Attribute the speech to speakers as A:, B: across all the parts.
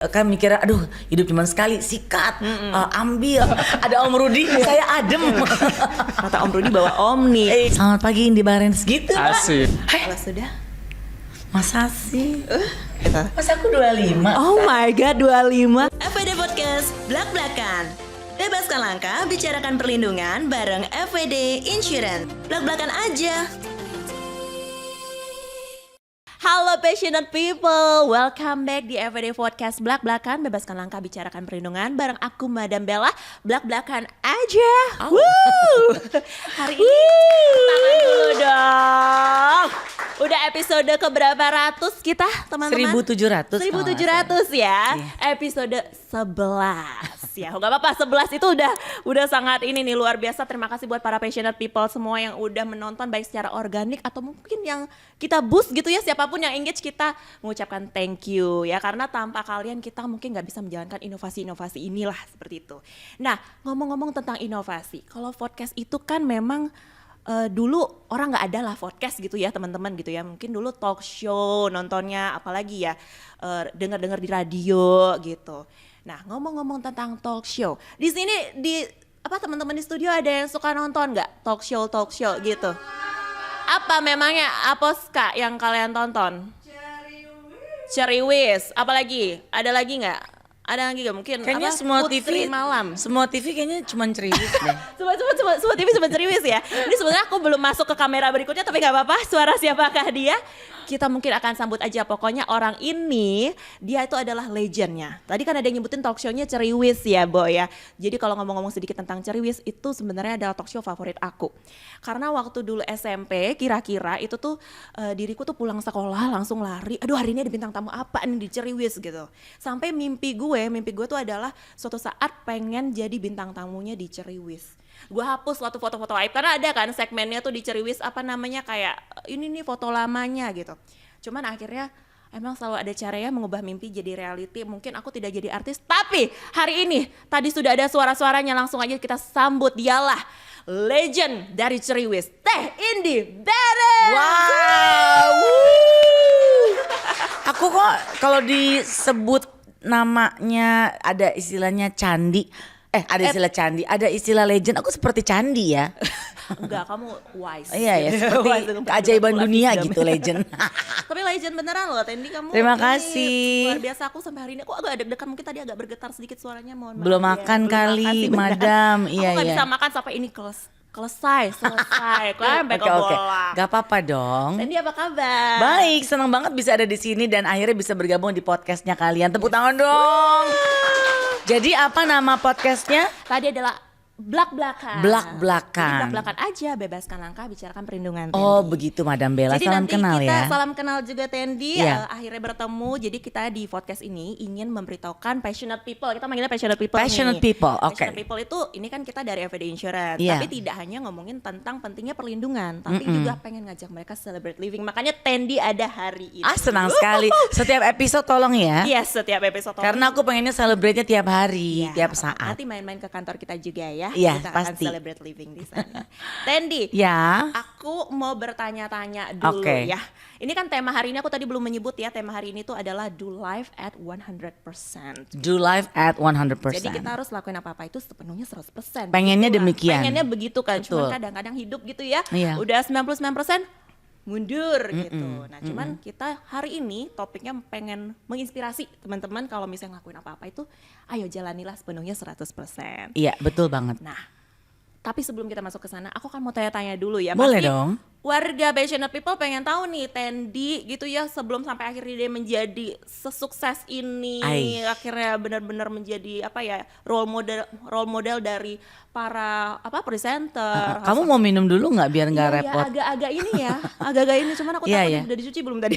A: Kan mikirnya aduh hidup cuma sekali, sikat, ambil. Ada Om Rudi, saya adem.
B: Kata Om Rudi bawa Omni.
A: Selamat pagi Indi Barens gitu.
C: Asik.
B: Kalau sudah
A: Masa sih?
B: kita.
A: Masa aku 25?
B: Oh my god, 25.
D: FWD Podcast Blak-Blakan. Bebaskan langkah, bicarakan perlindungan bareng FWD Insurance. Blak-blakan aja.
B: Halo passionate people, welcome back di FWD Podcast Blak-Blakan. Bebaskan langkah, bicarakan perlindungan bareng aku Madam Bella. Blak-blakan aja. Woo! Hari ini tangan dulu dong. Udah episode keberapa ratus kita teman-teman?
A: 1700.
B: 1700 ya. Episode 11 ya. Gak apa-apa, 11 itu udah sangat ini nih, luar biasa. Terima kasih buat para passionate people semua yang udah menonton baik secara organik atau mungkin yang kita boost gitu ya. Siapapun yang engage kita mengucapkan thank you ya. Karena tanpa kalian kita mungkin gak bisa menjalankan inovasi-inovasi inilah seperti itu. Nah, ngomong-ngomong tentang inovasi. Kalau podcast itu kan memang dulu orang nggak ada lah podcast gitu ya teman-teman gitu ya, mungkin dulu talk show nontonnya, apalagi ya dengar-dengar di radio gitu. Nah, ngomong-ngomong tentang talk show, di sini di apa teman-teman di studio ada yang suka nonton nggak talk show gitu? Apa memangnya Aposka yang kalian tonton? Ceriwis. Apalagi? Ada lagi nggak? Ada lagi gak mungkin?
A: Kayaknya
B: apa,
A: semua
B: Putri
A: TV
B: Malam.
A: Semua TV kayaknya cuma ceriwis deh.
B: Semua TV cuma ceriwis ya. Ini sebenarnya aku belum masuk ke kamera berikutnya, tapi gak apa-apa. Suara siapakah dia? Kita mungkin akan sambut aja. Pokoknya orang ini dia itu adalah legendnya. Tadi kan ada yang nyebutin talk show-nya ceriwis ya Boy ya. Jadi kalau ngomong-ngomong sedikit tentang ceriwis, itu sebenarnya adalah talk show favorit aku. Karena waktu dulu SMP kira-kira itu tuh diriku tuh pulang sekolah langsung lari. Aduh, hari ini ada bintang tamu apa nih di ceriwis gitu. Sampai mimpi gue tuh adalah suatu saat pengen jadi bintang tamunya di ceriwis. Gue hapus suatu foto-foto aib karena ada kan segmennya tuh di ceriwis apa namanya kayak ini nih foto lamanya gitu. Cuman akhirnya emang selalu ada cara ya mengubah mimpi jadi reality. Mungkin aku tidak jadi artis, tapi hari ini tadi sudah ada suara-suaranya, langsung aja kita sambut. Dialah legend dari ceriwis, Teh Indi Barens.
A: Wow. Aku kok kalau disebut namanya ada istilahnya candi. Ada istilah candi, ada istilah legend. Aku seperti candi ya.
B: Enggak, kamu wise.
A: Iya ya, seperti keajaiban dunia gitu legend.
B: Tapi legend beneran loh Tendi, kamu.
A: Terima
B: ini
A: kasih.
B: luar biasa. Aku sampai hari ini aku agak deg-degan, mungkin tadi agak bergetar sedikit suaranya, mohon maaf.
A: Belum
B: ya.
A: makan
B: Belum
A: kali,
B: makan sih, bener.
A: Madam.
B: Aku
A: Iya
B: gak
A: iya.
B: bisa makan sampai ini selesai. Kan sampai ke
A: Oke.
B: bola.
A: Gak apa-apa dong.
B: Tendi apa kabar?
A: Baik, senang banget bisa ada di sini dan akhirnya bisa bergabung di podcastnya kalian. Tepuk tangan dong. Jadi apa nama podcastnya?
B: Tadi adalah Blak-blakan.
A: Blak-blakan.
B: Jadi blak-blakan aja, bebaskan langkah, bicarakan perlindungan Tendi.
A: Oh begitu Madam Bella,
B: Jadi
A: salam
B: nanti
A: kenal
B: kita
A: ya.
B: salam kenal juga Tendi,
A: Iya.
B: akhirnya bertemu. Jadi kita di podcast ini ingin memberitahukan passionate people. Kita manggilnya passionate people.
A: Passionate
B: nih.
A: people, oke.
B: Passionate people itu ini kan kita dari FWD Insurance,
A: Iya.
B: tapi tidak hanya ngomongin tentang pentingnya perlindungan, tapi juga pengen ngajak mereka celebrate living. Makanya Tendi ada hari ini.
A: Senang sekali. Setiap episode tolong ya.
B: Yes, setiap episode.
A: Karena aku pengennya celebrate-nya tiap hari,
B: Iya,
A: tiap saat.
B: Nanti main-main ke kantor kita juga ya.
A: Iya,
B: Kita
A: pasti.
B: akan celebrate living di sana. Tendi,
A: Ya.
B: aku mau bertanya-tanya dulu
A: Oke.
B: ya. Ini kan tema hari ini, aku tadi belum menyebut ya, tema hari ini tuh adalah do life at 100%.
A: Do life at 100%.
B: Jadi kita harus lakuin apa-apa itu sepenuhnya 100%.
A: Pengennya
B: Begitulah.
A: demikian.
B: Pengennya begitu kan,
A: Betul.
B: cuman kadang-kadang hidup gitu ya.
A: Iya.
B: Udah 99% mundur gitu. Nah, cuman kita hari ini topiknya pengen menginspirasi teman-teman kalau misalnya ngelakuin apa-apa itu ayo jalanilah sepenuhnya 100%.
A: Iya, betul banget.
B: Nah, tapi sebelum kita masuk ke sana, aku kan mau tanya-tanya dulu ya.
A: Boleh
B: Pasti
A: dong.
B: warga passionate people pengen tahu nih Tendi gitu ya, sebelum sampai akhirnya dia menjadi sesukses ini, akhirnya benar-benar menjadi apa ya, role model dari para presenter.
A: Kamu mau minum dulu nggak biar nggak
B: Iya,
A: repot?
B: agak-agak ini ya, agak-agak ini. Cuman aku
A: Iya,
B: takut
A: iya.
B: udah dicuci belum tadi.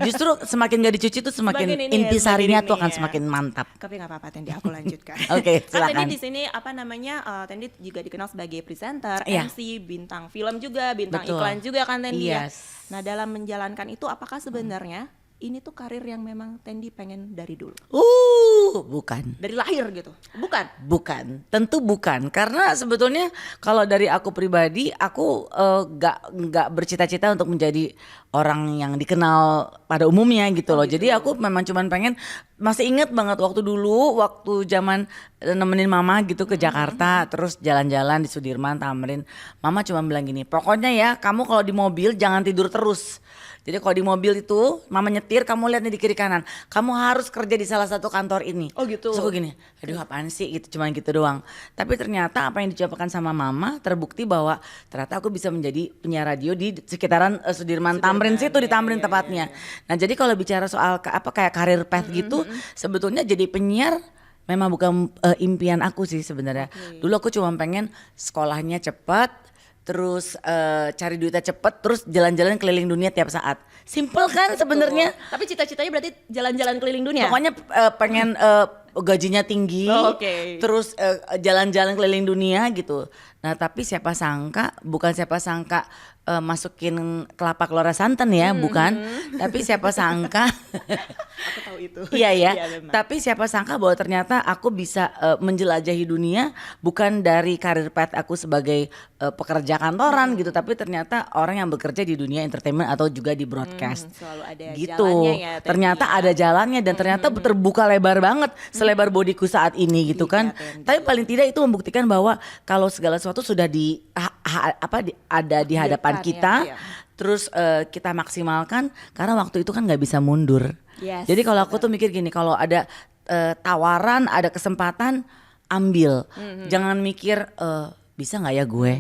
A: Justru semakin gak dicuci tuh semakin
B: Semakin ini ya,
A: intisarinya
B: semakin
A: tuh
B: ini
A: akan
B: ya.
A: semakin mantap.
B: Tapi nggak apa-apa Tendi, aku lanjutkan.
A: Oke,
B: Kan
A: silakan.
B: Tendi di sini apa namanya, Tendi juga dikenal sebagai presenter,
A: Iya.
B: MC, bintang film juga, bintang
A: Betul.
B: iklan juga kan Tendi ya.
A: Yes.
B: Nah, dalam menjalankan itu apakah sebenarnya ini tuh karir yang memang Tendi pengen dari dulu?
A: Tentu bukan.
B: Dari lahir gitu? Bukan?
A: Bukan, tentu bukan. Karena sebetulnya kalau dari aku pribadi, aku nggak bercita-cita untuk menjadi orang yang dikenal pada umumnya gitu loh. Jadi aku memang cuman pengen, masih inget banget waktu dulu, waktu zaman nemenin mama gitu ke Jakarta, terus jalan-jalan di Sudirman, Tamrin. Mama cuma bilang gini, pokoknya ya kamu kalau di mobil jangan tidur terus. Jadi kalau di mobil itu mama nyetir, kamu lihat nih di kiri kanan, kamu harus kerja di salah satu kantor ini.
B: Oh gitu.
A: Terus aku gini, aduh apaan sih gitu, cuman gitu doang. Tapi ternyata apa yang dicobakan sama mama terbukti bahwa ternyata aku bisa menjadi penyiar radio di sekitaran Sudirman Tamrin situ, di Tamrin tepatnya. Nah jadi kalau bicara soal kayak karir path gitu, sebetulnya jadi penyiar memang bukan impian aku sih sebenarnya. Dulu aku cuma pengen sekolahnya cepat, terus cari duitnya cepet, terus jalan-jalan keliling dunia tiap saat. Simple kan sebenarnya.
B: Tapi cita-citanya berarti jalan-jalan keliling dunia?
A: Pokoknya pengen gajinya tinggi, terus jalan-jalan keliling dunia gitu. Nah tapi siapa sangka, bukan siapa sangka masukin kelapa keluar santan ya, bukan. Tapi siapa sangka,
B: Aku tahu itu.
A: iya ya.
B: memang.
A: Tapi siapa sangka bahwa ternyata aku bisa menjelajahi dunia bukan dari karir path aku sebagai pekerja kantoran gitu, tapi ternyata orang yang bekerja di dunia entertainment atau juga di broadcast.
B: Selalu ada
A: Gitu.
B: jalannya ya. Tendi,
A: Ternyata
B: ya.
A: ada jalannya dan ternyata terbuka lebar banget, selebar bodiku saat ini gitu
B: Iya,
A: kan.
B: Tendi.
A: Tapi paling tidak itu membuktikan bahwa kalau segala sesuatu sudah ada di hadapan
B: Depan,
A: kita,
B: ya.
A: terus kita maksimalkan, karena waktu itu kan nggak bisa mundur.
B: Yes,
A: Jadi kalau aku tuh mikir gini, kalau ada tawaran, ada kesempatan, ambil. Jangan mikir bisa nggak ya gue,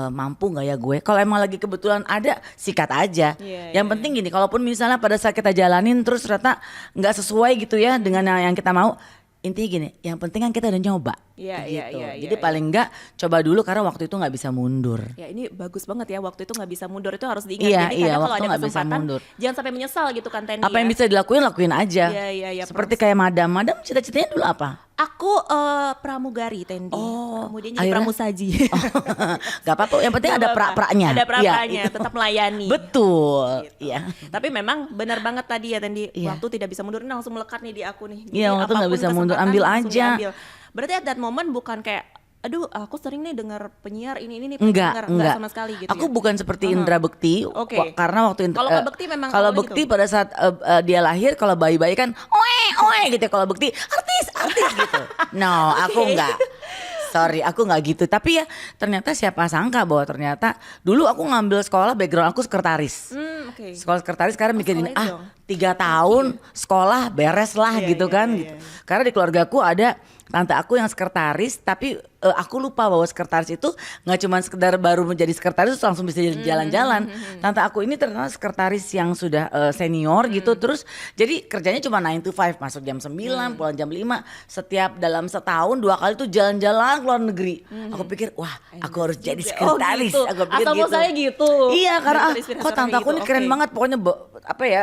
A: mampu nggak ya gue. Kalau emang lagi kebetulan ada, sikat aja. Yang penting gini, kalaupun misalnya pada saat kita jalanin terus ternyata nggak sesuai gitu ya dengan yang kita mau. Intinya gini, yang penting kan kita udah nyoba.
B: Iya,
A: gitu.
B: iya,
A: Jadi paling enggak coba dulu, karena waktu itu nggak bisa mundur.
B: Ya ini bagus banget ya, waktu itu nggak bisa mundur itu harus diingat.
A: Iya,
B: Jadi
A: iya,
B: kadang kalau
A: waktu
B: ada
A: nggak bisa
B: kesempatan
A: mundur.
B: jangan sampai menyesal gitu kan Tendi.
A: Apa yang bisa dilakuin, lakuin aja.
B: Iya,
A: Seperti kayak Madam cita-citanya dulu apa?
B: Aku pramugari Tendi.
A: Oh,
B: Kemudian jadi
A: akhirnya?
B: pramusaji.
A: Gak apa-apa, yang penting ada pra-pranya.
B: Ada pra-pranya,
A: Iya, itu.
B: tetap melayani.
A: Betul.
B: Gitu.
A: Iya.
B: Tapi memang benar banget tadi ya Tendi,
A: Iya.
B: waktu tidak bisa mundur ini langsung melekat nih di aku nih. Jadi
A: Iya, waktu nggak
B: apapun
A: bisa mundur,
B: kesempatan
A: ambil
B: langsung
A: aja.
B: diambil. Berarti at that moment bukan kayak aduh aku sering nih dengar penyiar ini pengen
A: Enggak,
B: denger.
A: enggak
B: sama sekali gitu.
A: Aku
B: ya?
A: bukan seperti Indra Bekti.
B: Oke.
A: Karena waktu
B: Kalau Kak Bekti memang
A: kalau
B: awalnya
A: Bekti
B: gitu?
A: pada saat dia lahir, kalau bayi-bayi kan oe gitu. Kalau Bekti artis gitu. No, aku enggak. Sorry, aku nggak gitu. Tapi ya ternyata siapa sangka bahwa ternyata dulu aku ngambil sekolah, background aku sekretaris.
B: Oke.
A: Sekolah sekretaris, sekarang mikir gini,
B: sekolah itu dong.
A: 3 tahun sekolah beres lah
B: Iya,
A: gitu
B: iya,
A: kan
B: iya,
A: gitu.
B: iya.
A: Karena di keluargaku ada tante aku yang sekretaris, tapi aku lupa bahwa sekretaris itu nggak cuma sekedar baru menjadi sekretaris terus langsung bisa jalan-jalan. Tante aku ini ternyata sekretaris yang sudah senior gitu, terus jadi kerjanya cuma 9 to 5, masuk jam 9, pulang jam 5, setiap dalam setahun 2 kali tuh jalan-jalan ke luar negeri. Aku pikir, wah aku harus jadi sekretaris.
B: gitu.
A: Aku pikir
B: Asal muasalnya gitu.
A: Iya, karena
B: Dari terinspirasi
A: kok
B: orang
A: tante aku
B: gitu,
A: ini keren
B: oke.
A: banget, pokoknya apa ya,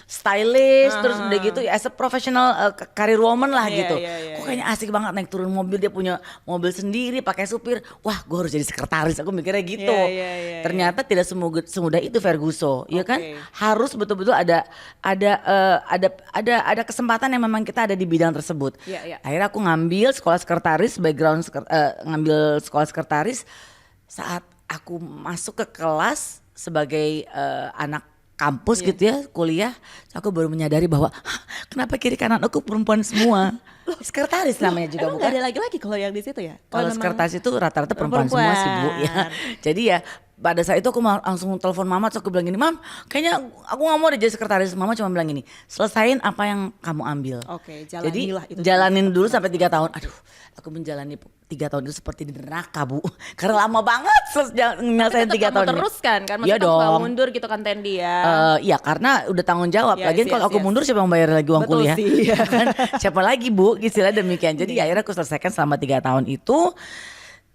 A: stylish, terus udah gitu as a professional career woman lah
B: Iya,
A: gitu.
B: iya, iya,
A: Kok kayaknya asik banget naik turun mobil, dia punya mobil sendiri, pakai supir. Wah, gue harus jadi sekretaris. Aku mikirnya gitu.
B: Iya, iya, iya,
A: Ternyata tidak semudah itu Ferguso, ya kan?
B: Oke.
A: Harus betul-betul ada kesempatan yang memang kita ada di bidang tersebut.
B: Iya, iya.
A: Akhirnya aku ngambil sekolah sekretaris, ngambil sekolah sekretaris. Saat aku masuk ke kelas sebagai anak kampus gitu ya, kuliah, aku baru menyadari bahwa "Hah, kenapa kiri kanan aku perempuan semua. Sekretaris namanya juga,
B: Emang
A: bukan?
B: nggak ada lagi-lagi kalau yang di situ ya?
A: Kalau
B: memang-
A: sekretaris itu rata-rata perempuan semua sih, Bu, ya. Jadi ya pada saat itu aku langsung telepon mama, terus aku bilang gini, "Mam, kayaknya aku gak mau deh jadi sekretaris." Mama cuma bilang gini, "Selesain apa yang kamu ambil."
B: Oke,
A: Jadi
B: jalanilah itu.
A: jalanin dulu sampai 3 tahun. Aduh, aku menjalani 3 tahun itu seperti di neraka, Bu. Karena lama banget nyelesain 3 tahun. ini.
B: Terus kan
A: Iya
B: maksudnya kamu nggak
A: dong.
B: mundur gitu kan Tendi ya.
A: Iya, karena udah tanggung jawab.
B: Yes,
A: Lagian kalau
B: yes,
A: aku
B: yes.
A: mundur siapa yang bayar lagi uang
B: Betul
A: kuliah?
B: sih.
A: Ya kan? Siapa lagi, Bu? Istilah demikian. Jadi akhirnya aku selesaikan selama 3 tahun itu.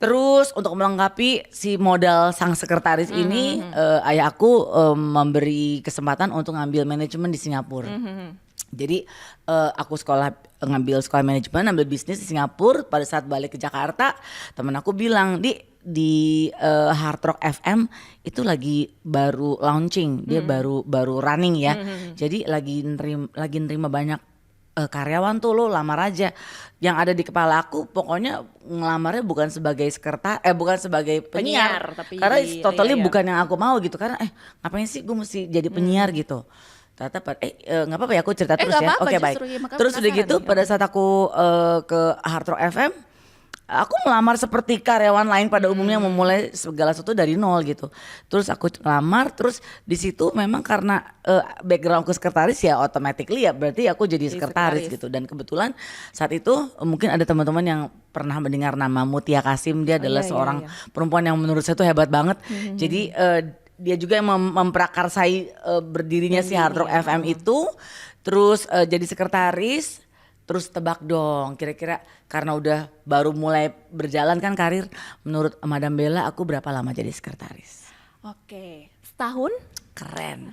A: Terus untuk melengkapi si modal sang sekretaris ini, ayah aku memberi kesempatan untuk ngambil manajemen di Singapura. Jadi aku ngambil sekolah manajemen, ambil bisnis di Singapura. Pada saat balik ke Jakarta, temen aku bilang, di Hard Rock FM itu lagi baru launching, dia baru running ya. Jadi lagi nerima banyak karyawan tuh lo lamar aja. Yang ada di kepala aku pokoknya ngelamarnya bukan sebagai bukan sebagai penyiar,
B: tapi
A: karena
B: jadi-
A: totally
B: iya.
A: bukan yang aku mau gitu, karena ngapain sih gue mesti jadi penyiar gitu. Ternyata nggak apa-apa ya aku cerita terus
B: nggak
A: ya.
B: apa-apa,
A: Oke baik.
B: justru ya, makanya
A: Terus udah
B: penasaran
A: gitu
B: nih.
A: pada saat aku ke Hard Rock FM, aku melamar seperti karyawan lain pada umumnya, memulai segala sesuatu dari nol gitu. Terus aku ngelamar, terus di situ memang karena background aku sekretaris ya automatically ya berarti aku jadi sekretaris gitu. Dan kebetulan saat itu mungkin ada teman-teman yang pernah mendengar nama Mutia Kasim, dia adalah
B: iya,
A: seorang
B: iya.
A: perempuan yang menurut saya tuh hebat banget. Jadi dia juga yang memprakarsai berdirinya si Hard Rock FM itu, terus jadi sekretaris. Terus tebak dong, kira-kira karena udah baru mulai berjalan kan karir, menurut Madam Bella aku berapa lama jadi sekretaris?
B: Oke, setahun?
A: Keren,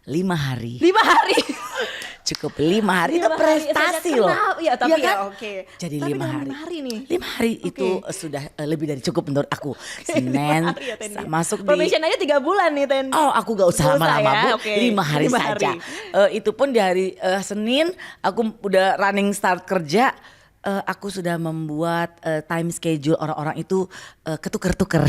A: 5 hari.
B: 5 hari.
A: Cukup 5 hari itu
B: 5 hari,
A: prestasi
B: sangat
A: loh.
B: kenal. Iya, tapi
A: Iya
B: ya oke.
A: Jadi
B: Tapi
A: 5
B: dalam
A: hari.
B: 5 hari nih.
A: 5 hari itu sudah lebih dari cukup menurut aku. Senin
B: hari ya, Tendi.
A: masuk di
B: Probation aja 3 bulan nih, Ten.
A: Oh aku gak usah
B: Nggak usah
A: lama-lama
B: ya,
A: Bu,
B: oke.
A: 5 hari
B: 5
A: saja.
B: hari.
A: Itu pun di hari Senin aku udah running start kerja. Aku sudah membuat time schedule orang-orang itu ketuker-tuker.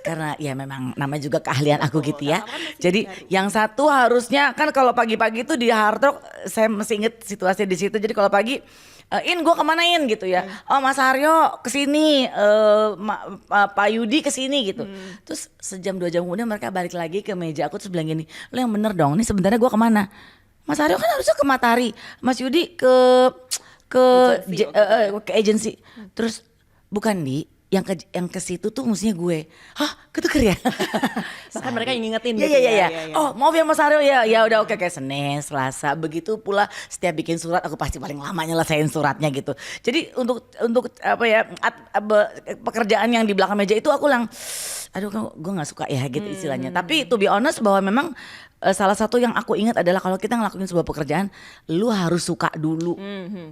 A: Karena ya memang namanya juga keahlian aku gitu ya. Jadi yang satu harusnya kan kalau pagi-pagi itu di Hard Rock saya masih inget situasi di situ. Jadi kalau pagi gue kemanain gitu ya. Oh Mas Aryo kesini, Pak Yudi kesini gitu. Terus sejam 2 jam kemudian mereka balik lagi ke meja aku terus bilang gini, lo yang bener dong, ini sebenarnya gue kemana? Mas Aryo kan harusnya ke Matahari, Mas Yudi ke agency. Terus bukan yang ke situ tuh mestinya gue. Hah, ketuker ya?
B: Bahkan mereka yang ngingetin
A: Iya
B: gitu
A: iya
B: ya.
A: iya. Oh, maaf ya Mas Aryo ya. Ya udah oke kayak Senin, Selasa. Begitu pula setiap bikin surat aku pasti paling lama nyelesain suratnya gitu. Jadi untuk apa ya pekerjaan yang di belakang meja itu aku aduh gue nggak suka ya gitu istilahnya. Tapi to be honest bahwa memang salah satu yang aku ingat adalah kalau kita ngelakuin sebuah pekerjaan, lu harus suka dulu.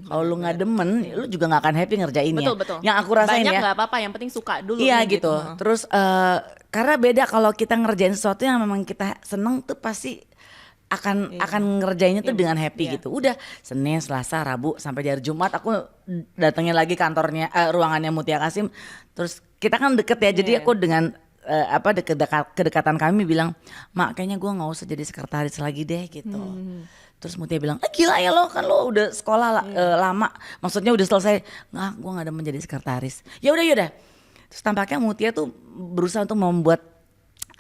A: Kalau lu nggak demen, lu juga nggak akan happy ngerjainnya.
B: Betul.
A: Yang aku rasain
B: banyak
A: ya.
B: nggak apa-apa, yang penting suka dulu.
A: Iya
B: nih,
A: gitu. Terus karena beda kalau kita ngerjain sesuatu yang memang kita seneng tuh pasti akan ngerjainnya tuh dengan happy gitu. Udah Senin, Selasa, Rabu sampai di hari Jumat aku datangnya lagi kantornya ruangannya Mutia Kasim. Terus kita kan deket ya. Jadi aku dengan kedekatan kami bilang, Mak kayaknya gue nggak usah jadi sekretaris lagi deh gitu. Terus Mutia bilang, gila ya lo kan lo udah sekolah lama, maksudnya udah selesai. Nggak, gue nggak ada menjadi sekretaris. Yaudah. Terus tampaknya Mutia tuh berusaha untuk membuat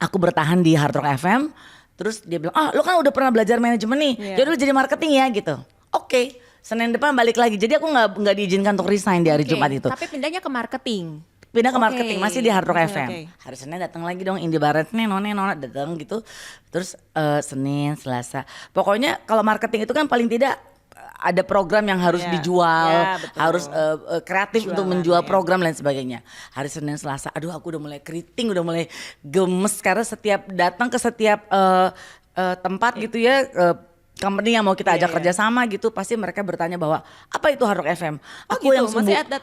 A: aku bertahan di Hard Rock FM. Terus dia bilang, lo kan udah pernah belajar manajemen nih, yaudah lo jadi marketing ya gitu. Oke, Senin depan balik lagi. Jadi aku nggak diizinkan untuk resign di hari Jumat itu.
B: Tapi pindahnya ke marketing.
A: Pindah ke marketing, masih di Hard Rock FM.
B: Oke.
A: Hari Senin datang lagi dong, Indi Barat nih, nona datang gitu. Terus Senin, Selasa. Pokoknya kalau marketing itu kan paling tidak ada program yang harus dijual,
B: betul.
A: harus kreatif untuk
B: Jualan,
A: menjual program dan sebagainya. Hari Senin, Selasa, aduh aku udah mulai keriting, udah mulai gemes karena setiap datang ke setiap tempat gitu ya. Company yang mau kita ajak kerja sama gitu, pasti mereka bertanya bahwa apa itu Hard Rock FM. Aku
B: gitu,
A: yang
B: masih
A: sumbu.
B: ada.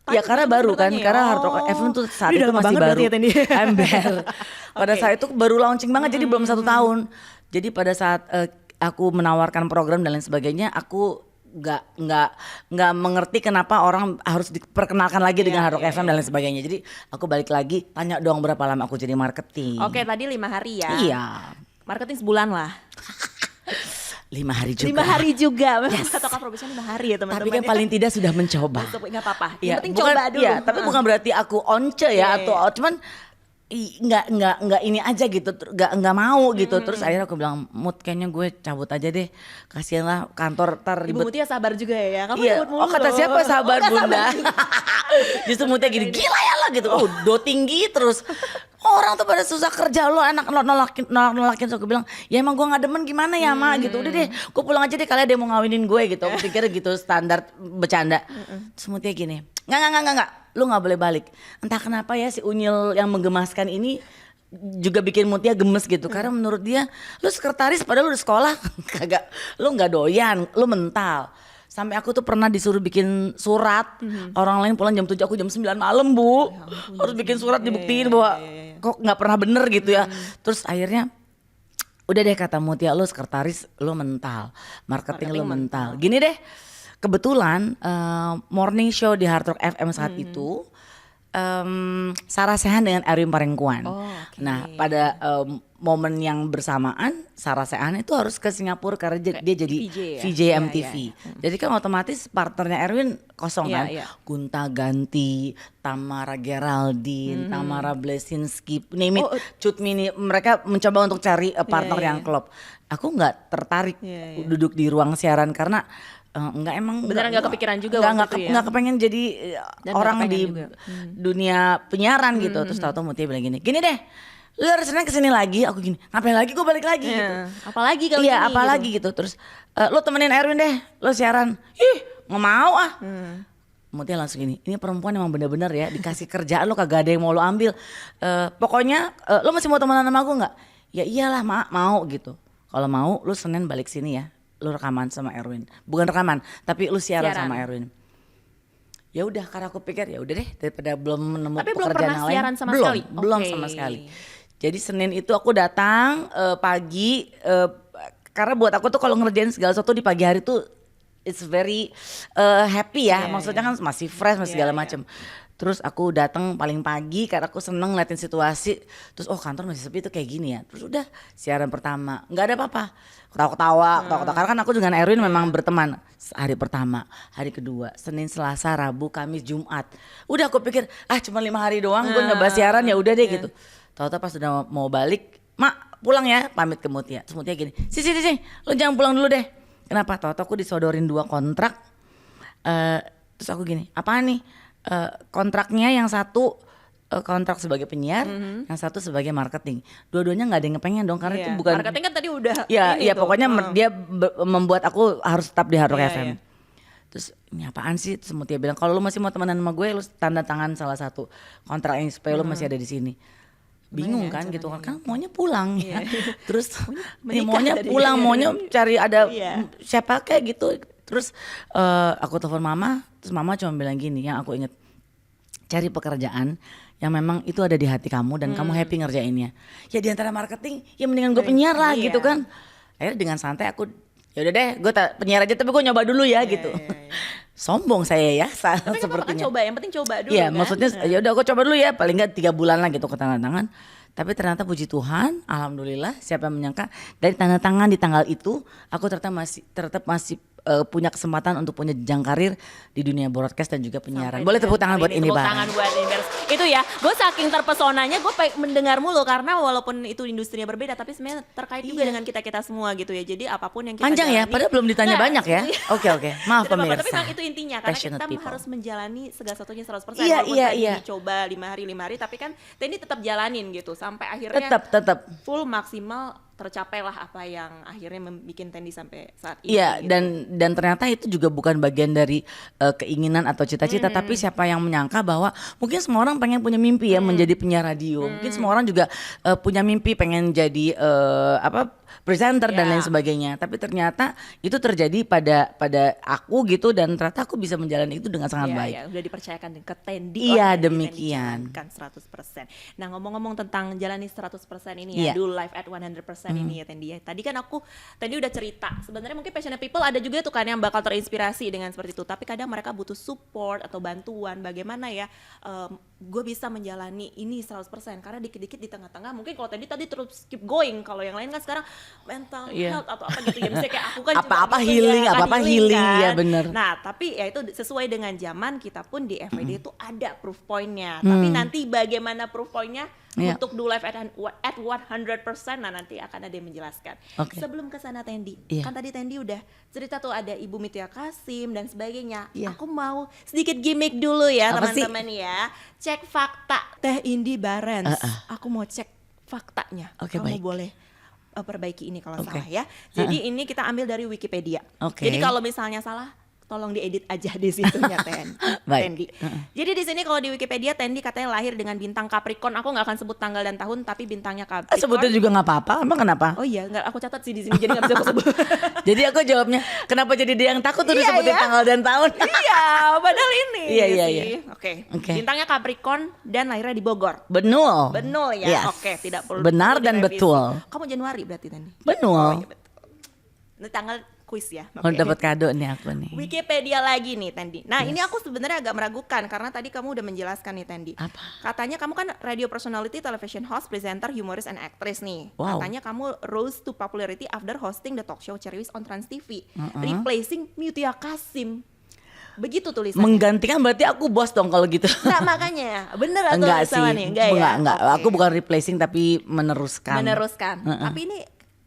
A: Ya karena baru kan, karena Hard Rock FM tuh saat itu masih baru. Ember. Pada saat itu baru launching banget, jadi belum 1 tahun. Jadi pada saat aku menawarkan program dan lain sebagainya, aku nggak mengerti kenapa orang harus diperkenalkan lagi dengan Hard Rock FM dan lain sebagainya. Jadi aku balik lagi, tanya dong berapa lama aku jadi marketing.
B: Oke, tadi 5 hari ya.
A: Iya.
B: Marketing sebulan lah.
A: 5 hari juga.
B: 5 hari juga. Memang kata Kak Probation 5 hari ya teman-teman.
A: Tapi kan paling tidak sudah mencoba.
B: Enggak apa-apa. Yang
A: Ya,
B: penting
A: bukan,
B: coba dulu.
A: ya, tapi bukan berarti aku once ya atau cuman nggak ini aja gitu, nggak mau gitu. Terus akhirnya aku bilang, Mut kayaknya gue cabut aja deh, kasihan lah kantor
B: Ibu Mutia sabar juga ya. Kamu
A: Iya,
B: ribut mulu
A: oh kata
B: loh.
A: siapa sabar
B: Oh, nggak
A: Bunda. Justru Mutia gini, gila ya lo gitu. Oh, do tinggi terus. Orang tuh pada susah kerja, lo anak nolakin. So aku bilang, ya emang gue gak demen gimana ya Ma gitu. Udah deh, gue pulang aja deh, kalian ada yang mau ngawinin gue gitu. Aku pikir gitu standar bercanda. Terus Mutia gini, enggak, lu gak boleh balik. Entah kenapa ya si unyil yang menggemaskan ini juga bikin Mutia gemes gitu. Karena menurut dia, lu sekretaris padahal lu di sekolah. Kagak, lu gak doyan, lu mental. Sampai aku tuh pernah disuruh bikin surat, orang lain pulang jam 7, aku jam 9 malam Bu. Harus bikin surat dibuktiin bahwa kok gak pernah bener gitu ya. Terus akhirnya Udah deh kata Mutia, lu sekretaris lu mental, marketing lu
B: Marketing
A: mental. Gini deh, kebetulan morning show di Hard Rock FM saat itu Sarah Sechan dengan Erwin Parengkuan.
B: Oh, oke.
A: Nah pada momen yang bersamaan Sarah Sechan itu harus ke Singapura karena dia jadi
B: VJ ya?
A: VJ
B: Iya,
A: MTV.
B: iya.
A: Jadi kan otomatis partnernya Erwin kosong
B: Iya,
A: kan.
B: iya.
A: Gunta Ganti, Tamara Geraldine, Tamara Blesinski, name it, Cut Mini, mereka mencoba untuk cari partner
B: Iya,
A: yang klop. Aku nggak tertarik
B: Iya, iya.
A: duduk di ruang siaran karena enggak emang
B: Beneran nggak kepikiran juga
A: nggak
B: waktu itu ya?
A: nggak kepengen jadi
B: Dan
A: orang
B: nggak
A: di
B: kepengen juga.
A: dunia penyiaran gitu. Terus tahu-tahu Mutia bilang gini deh, lu hari Senin kesini lagi. Aku gini, ngapain lagi, gue balik lagi gitu.
B: Iya. Apalagi kalau
A: Iya
B: gini,
A: apalagi gitu. Terus lu temenin Erwin deh, lu siaran. Ih nggak mau ah. Mutia langsung gini, ini perempuan emang bener-bener ya dikasih kerjaan lu kagak ada yang mau lu ambil. Pokoknya lu masih mau temenan sama aku nggak? Ya iyalah mau gitu. Kalau mau lu Senin balik sini ya. Lu rekaman sama Erwin. Bukan rekaman, tapi lu siaran sama Erwin. Ya udah karena aku pikir ya udah deh daripada belum menemu
B: Tapi belum
A: pekerjaan
B: pernah
A: yang lain.
B: siaran sama
A: belum,
B: sekali?
A: belum
B: Oke.
A: sama sekali. Jadi Senin itu aku datang pagi karena buat aku tuh kalau ngerjain segala sesuatu di pagi hari tuh it's very happy ya.
B: Iya,
A: Maksudnya kan masih fresh masih segala macem. Terus aku datang paling pagi karena aku seneng ngeliatin situasi. Terus kantor masih sepi tuh kayak gini ya. Terus udah siaran pertama nggak ada apa-apa. Ketawa-ketawa. Karena kan aku dengan Erwin memang berteman. Hari pertama, hari kedua, Senin, Selasa, Rabu, Kamis, Jumat. Udah aku pikir cuma 5 hari doang gue nyoba siaran ya udah deh gitu. Tahu-tahu pas udah mau balik, Mak pulang ya, pamit ke Mutia. Terus Mutia gini, sih, lu jangan pulang dulu deh. Kenapa? Tahu-tahu aku disodorin 2 kontrak. Terus aku gini, apaan nih? Kontraknya yang satu kontrak sebagai penyiar, yang satu sebagai marketing. Dua-duanya nggak ada yang kepengen dong karena itu bukan.
B: Marketing kan tadi udah.
A: Ya
B: tuh.
A: pokoknya dia membuat aku harus tetap di Hard Rock
B: Iya,
A: FM.
B: iya.
A: Terus ini apaan sih? Terus Mutia bilang kalau lu masih mau temenan sama gue, lu tanda tangan salah satu kontrak ini supaya lu masih ada di sini. Bingung kan gitu kan maunya pulang ya. Terus maunya
B: tadi.
A: pulang, maunya cari ada
B: Iya.
A: siapa kayak gitu. Terus aku telepon mama, terus mama cuma bilang gini, yang aku inget, cari pekerjaan yang memang itu ada di hati kamu dan kamu happy ngerjainnya. Ya di antara marketing, ya mendingan gue penyiar lah
B: Iya.
A: gitu kan. Akhirnya dengan santai aku, ya udah deh, gue penyiar aja tapi gue nyoba dulu ya gitu. Sombong saya ya,
B: Tapi kan
A: sepertinya.
B: coba, yang penting coba dulu
A: Iya,
B: kan.
A: maksudnya ya udah aku coba dulu ya, paling nggak 3 bulan lah gitu ke tanda tangan. Tapi ternyata puji Tuhan, alhamdulillah, siapa yang menyangka dari tanda tangan di tanggal itu, aku tetap masih punya kesempatan untuk punya jenjang karir di dunia broadcast dan juga penyiaran. Boleh tepuk tangan buat ini,
B: Tepuk
A: Bang.
B: tangan buat ini. Itu ya, gue saking terpesonanya gue mendengar mulu karena walaupun itu industrinya berbeda tapi sebenarnya terkait juga dengan kita semua gitu ya. Jadi apapun yang kita
A: Panjang ya,
B: jalani-
A: padahal belum ditanya
B: Nggak,
A: banyak ya. Oke, maaf
B: tidak apa-apa,
A: pemirsa.
B: tapi memang itu intinya karena
A: Passionate
B: kita
A: people.
B: harus menjalani segala sesuatunya 100%.
A: Iya,
B: Walaupun
A: iya,
B: tadi
A: iya.
B: dicoba 5 hari tapi kan Tendi tetap jalanin gitu sampai akhirnya
A: Tetap.
B: full maksimal tercapailah apa yang akhirnya membuat Tendi sampai saat ini.
A: Iya,
B: gitu.
A: dan ternyata itu juga bukan bagian dari keinginan atau cita-cita, tapi siapa yang menyangka bahwa mungkin semua orang pengen punya mimpi ya menjadi penyiar radio. Mungkin semua orang juga punya mimpi pengen jadi presenter dan
B: Iya.
A: lain sebagainya. Tapi ternyata itu terjadi pada aku gitu dan ternyata aku bisa menjalani itu dengan sangat
B: Iya,
A: baik.
B: iya, udah dipercayakan ke Tendi.
A: Iya,
B: Tendi
A: demikian.
B: jalankan 100%. Nah, ngomong-ngomong tentang jalani 100% ini
A: Iya.
B: ya, do live at 100% ini ya Tendi ya. Tadi kan Tendi udah cerita, sebenarnya mungkin passionate people ada juga tuh kan yang bakal terinspirasi dengan seperti itu. Tapi kadang mereka butuh support atau bantuan bagaimana ya gue bisa menjalani ini 100% karena dikit-dikit di tengah-tengah mungkin kalau Tendi tadi terus keep going, kalau yang lain kan sekarang mental
A: Iya.
B: health atau apa gitu ya. Misalnya kayak aku kan
A: Apa-apa
B: juga gitu
A: healing,
B: ya,
A: apa-apa healing,
B: kan.
A: ya bener.
B: Nah, tapi ya itu sesuai dengan zaman kita pun di FWD itu ada proof point-nya. Tapi nanti bagaimana proof point-nya
A: Iya.
B: untuk do live at 100%, nah nanti akan ada yang menjelaskan.
A: Oke.
B: Sebelum ke sana Tendi,
A: Iya.
B: kan tadi Tendi udah cerita tuh ada Ibu Mutia Kasim dan sebagainya.
A: Iya.
B: Aku mau sedikit gimmick dulu ya
A: Apa sih?
B: teman-teman ya. Cek fakta Teh Indi Barens. Aku mau cek faktanya.
A: Oke,
B: Kamu
A: baik.
B: boleh perbaiki ini kalau
A: Oke.
B: salah ya. Jadi ini kita ambil dari Wikipedia.
A: Oke.
B: Jadi kalau misalnya salah tolong diedit aja di situnya
A: Baik.
B: Tendi. Jadi di sini kalau di Wikipedia Tendi katanya lahir dengan bintang Capricorn. Aku nggak akan sebut tanggal dan tahun, tapi bintangnya Capricorn.
A: Sebutnya juga nggak apa-apa, emang kenapa?
B: Oh iya, nggak aku catat sih di sini, jadi nggak bisa aku sebut.
A: Jadi aku jawabnya, kenapa jadi dia yang takut tuh
B: Iya,
A: disebutin
B: ya.
A: tanggal dan tahun?
B: Iya, padahal ini.
A: Iya, iya,
B: sih.
A: iya.
B: Oke.
A: Oke.
B: Bintangnya Capricorn dan lahirnya di Bogor.
A: Benul.
B: Benul ya.
A: Yes.
B: Oke, tidak perlu.
A: Benar
B: perlu
A: dan
B: direvisi.
A: betul.
B: Kamu Januari berarti Tendi.
A: Benul.
B: Oh, iya betul. Ini tanggal kuis ya.
A: Mau
B: Oke.
A: dapat kado nih aku nih.
B: Wikipedia lagi nih Tendi. Nah ini aku sebenarnya agak meragukan karena tadi kamu udah menjelaskan nih Tendi.
A: Apa?
B: Katanya kamu kan radio personality, television host, presenter, humorist, and actress nih.
A: Wow.
B: Katanya kamu rose to popularity after hosting the talk show Ceriwis on Trans TV, replacing Mutia Kasim. Begitu tulisannya.
A: Menggantikan berarti aku bos dong kalau gitu.
B: Nah makanya bener atau
A: Enggak sih.
B: salah nih? Enggak ya?
A: Enggak.
B: Oke.
A: Aku bukan replacing tapi meneruskan.
B: Meneruskan. Tapi ini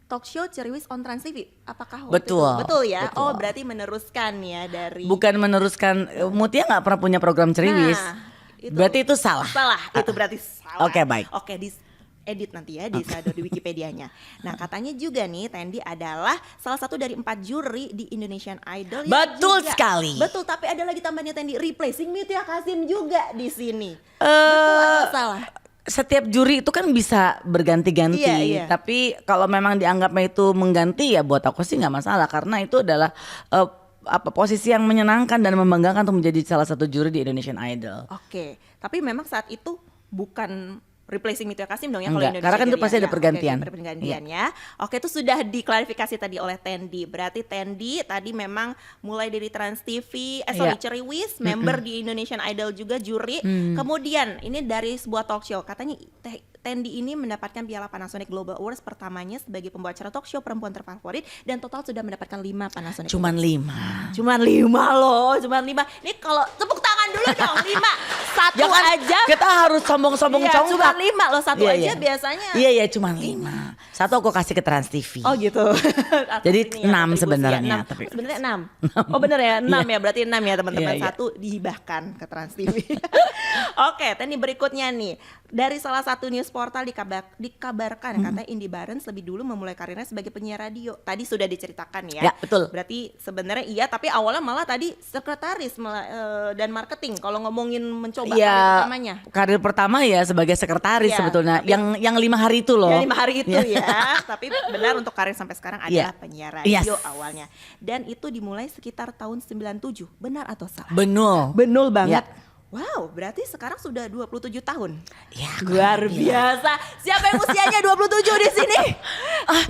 B: talk show Ceriwis on Trans TV. Apakah waktu
A: Betul,
B: itu? Betul ya.
A: betul.
B: Oh berarti meneruskan ya dari.
A: Bukan meneruskan. Mutia nggak pernah punya program Ceriwis.
B: Nah, itu.
A: Berarti itu salah.
B: Salah, itu berarti salah.
A: Oke, baik.
B: Oke, di edit nanti ya di Wikipedianya. Nah, katanya juga nih Tendi adalah salah satu dari 4 juri di Indonesian Idol. yang
A: Betul
B: juga-
A: sekali.
B: Betul, tapi ada lagi tambahnya Tendi, replacing Mutia Kasim juga di sini. Betul atau salah?
A: Setiap juri itu kan bisa berganti-ganti,
B: Iya, iya.
A: tapi kalau memang dianggapnya itu mengganti ya buat aku sih nggak masalah karena itu adalah posisi yang menyenangkan dan membanggakan untuk menjadi salah satu juri di Indonesian Idol.
B: Oke, tapi memang saat itu bukan replacing Mutia Kasim dong ya kalau
A: Enggak,
B: Indonesia
A: karena kan itu
B: Idol
A: pasti
B: ya.
A: ada
B: Oke,
A: pergantian.
B: ada pergantian ya. Oke, itu sudah diklarifikasi tadi oleh Tendi. Berarti Tendi tadi memang mulai dari Trans TV,
A: Iya.
B: Ceriwis, member di Indonesian Idol juga juri. Kemudian ini dari sebuah talk show. Katanya Tendi ini mendapatkan piala Panasonic Global Awards pertamanya sebagai pembawa acara talk show perempuan terfavorit dan total sudah mendapatkan 5 Panasonic.
A: Cuman 5.
B: Cuman 5 loh, cuman 5. Ini kalau tepuk tangan dulu dong, 5. Satu
A: Ya kan
B: aja.
A: kita harus sombong-sombong
B: Iya,
A: congkak.
B: cuma 5 loh, satu
A: Iya,
B: aja
A: iya.
B: biasanya.
A: Iya, cuma 5. Satu aku kasih ke Trans TV.
B: Oh gitu. Atas
A: Jadi
B: ini ya,
A: 6
B: kontribusi
A: sebenarnya,
B: ya, 6.
A: tapi-
B: Sebenarnya 6. Oh bener ya, 6 ya, berarti 6 ya teman-teman.
A: Iya, iya.
B: Satu dihibahkan ke Trans TV. Oke, Teni berikutnya nih. Dari salah satu news portal dikabarkan katanya Indy Barens lebih dulu memulai karirnya sebagai penyiar radio. Tadi sudah diceritakan ya.
A: Ya, betul.
B: Berarti sebenarnya iya, tapi awalnya malah tadi sekretaris dan marketing. Kalau ngomongin mencoba karir
A: Ya,
B: pertamanya.
A: karir pertama ya sebagai sekretaris
B: Iya,
A: sebetulnya.
B: tapi-
A: Yang 5 hari itu loh.
B: Ya 5 hari itu
A: Iya.
B: ya. Tapi benar untuk karir sampai sekarang adalah
A: Iya.
B: penyiar radio
A: Yes.
B: awalnya. Dan itu dimulai sekitar tahun 97. Benar atau salah?
A: Benul.
B: Benul banget.
A: Ya.
B: Wow, berarti sekarang sudah 27 tahun.
A: Ya,
B: Luar biasa. Siapa yang usianya 27 di sini?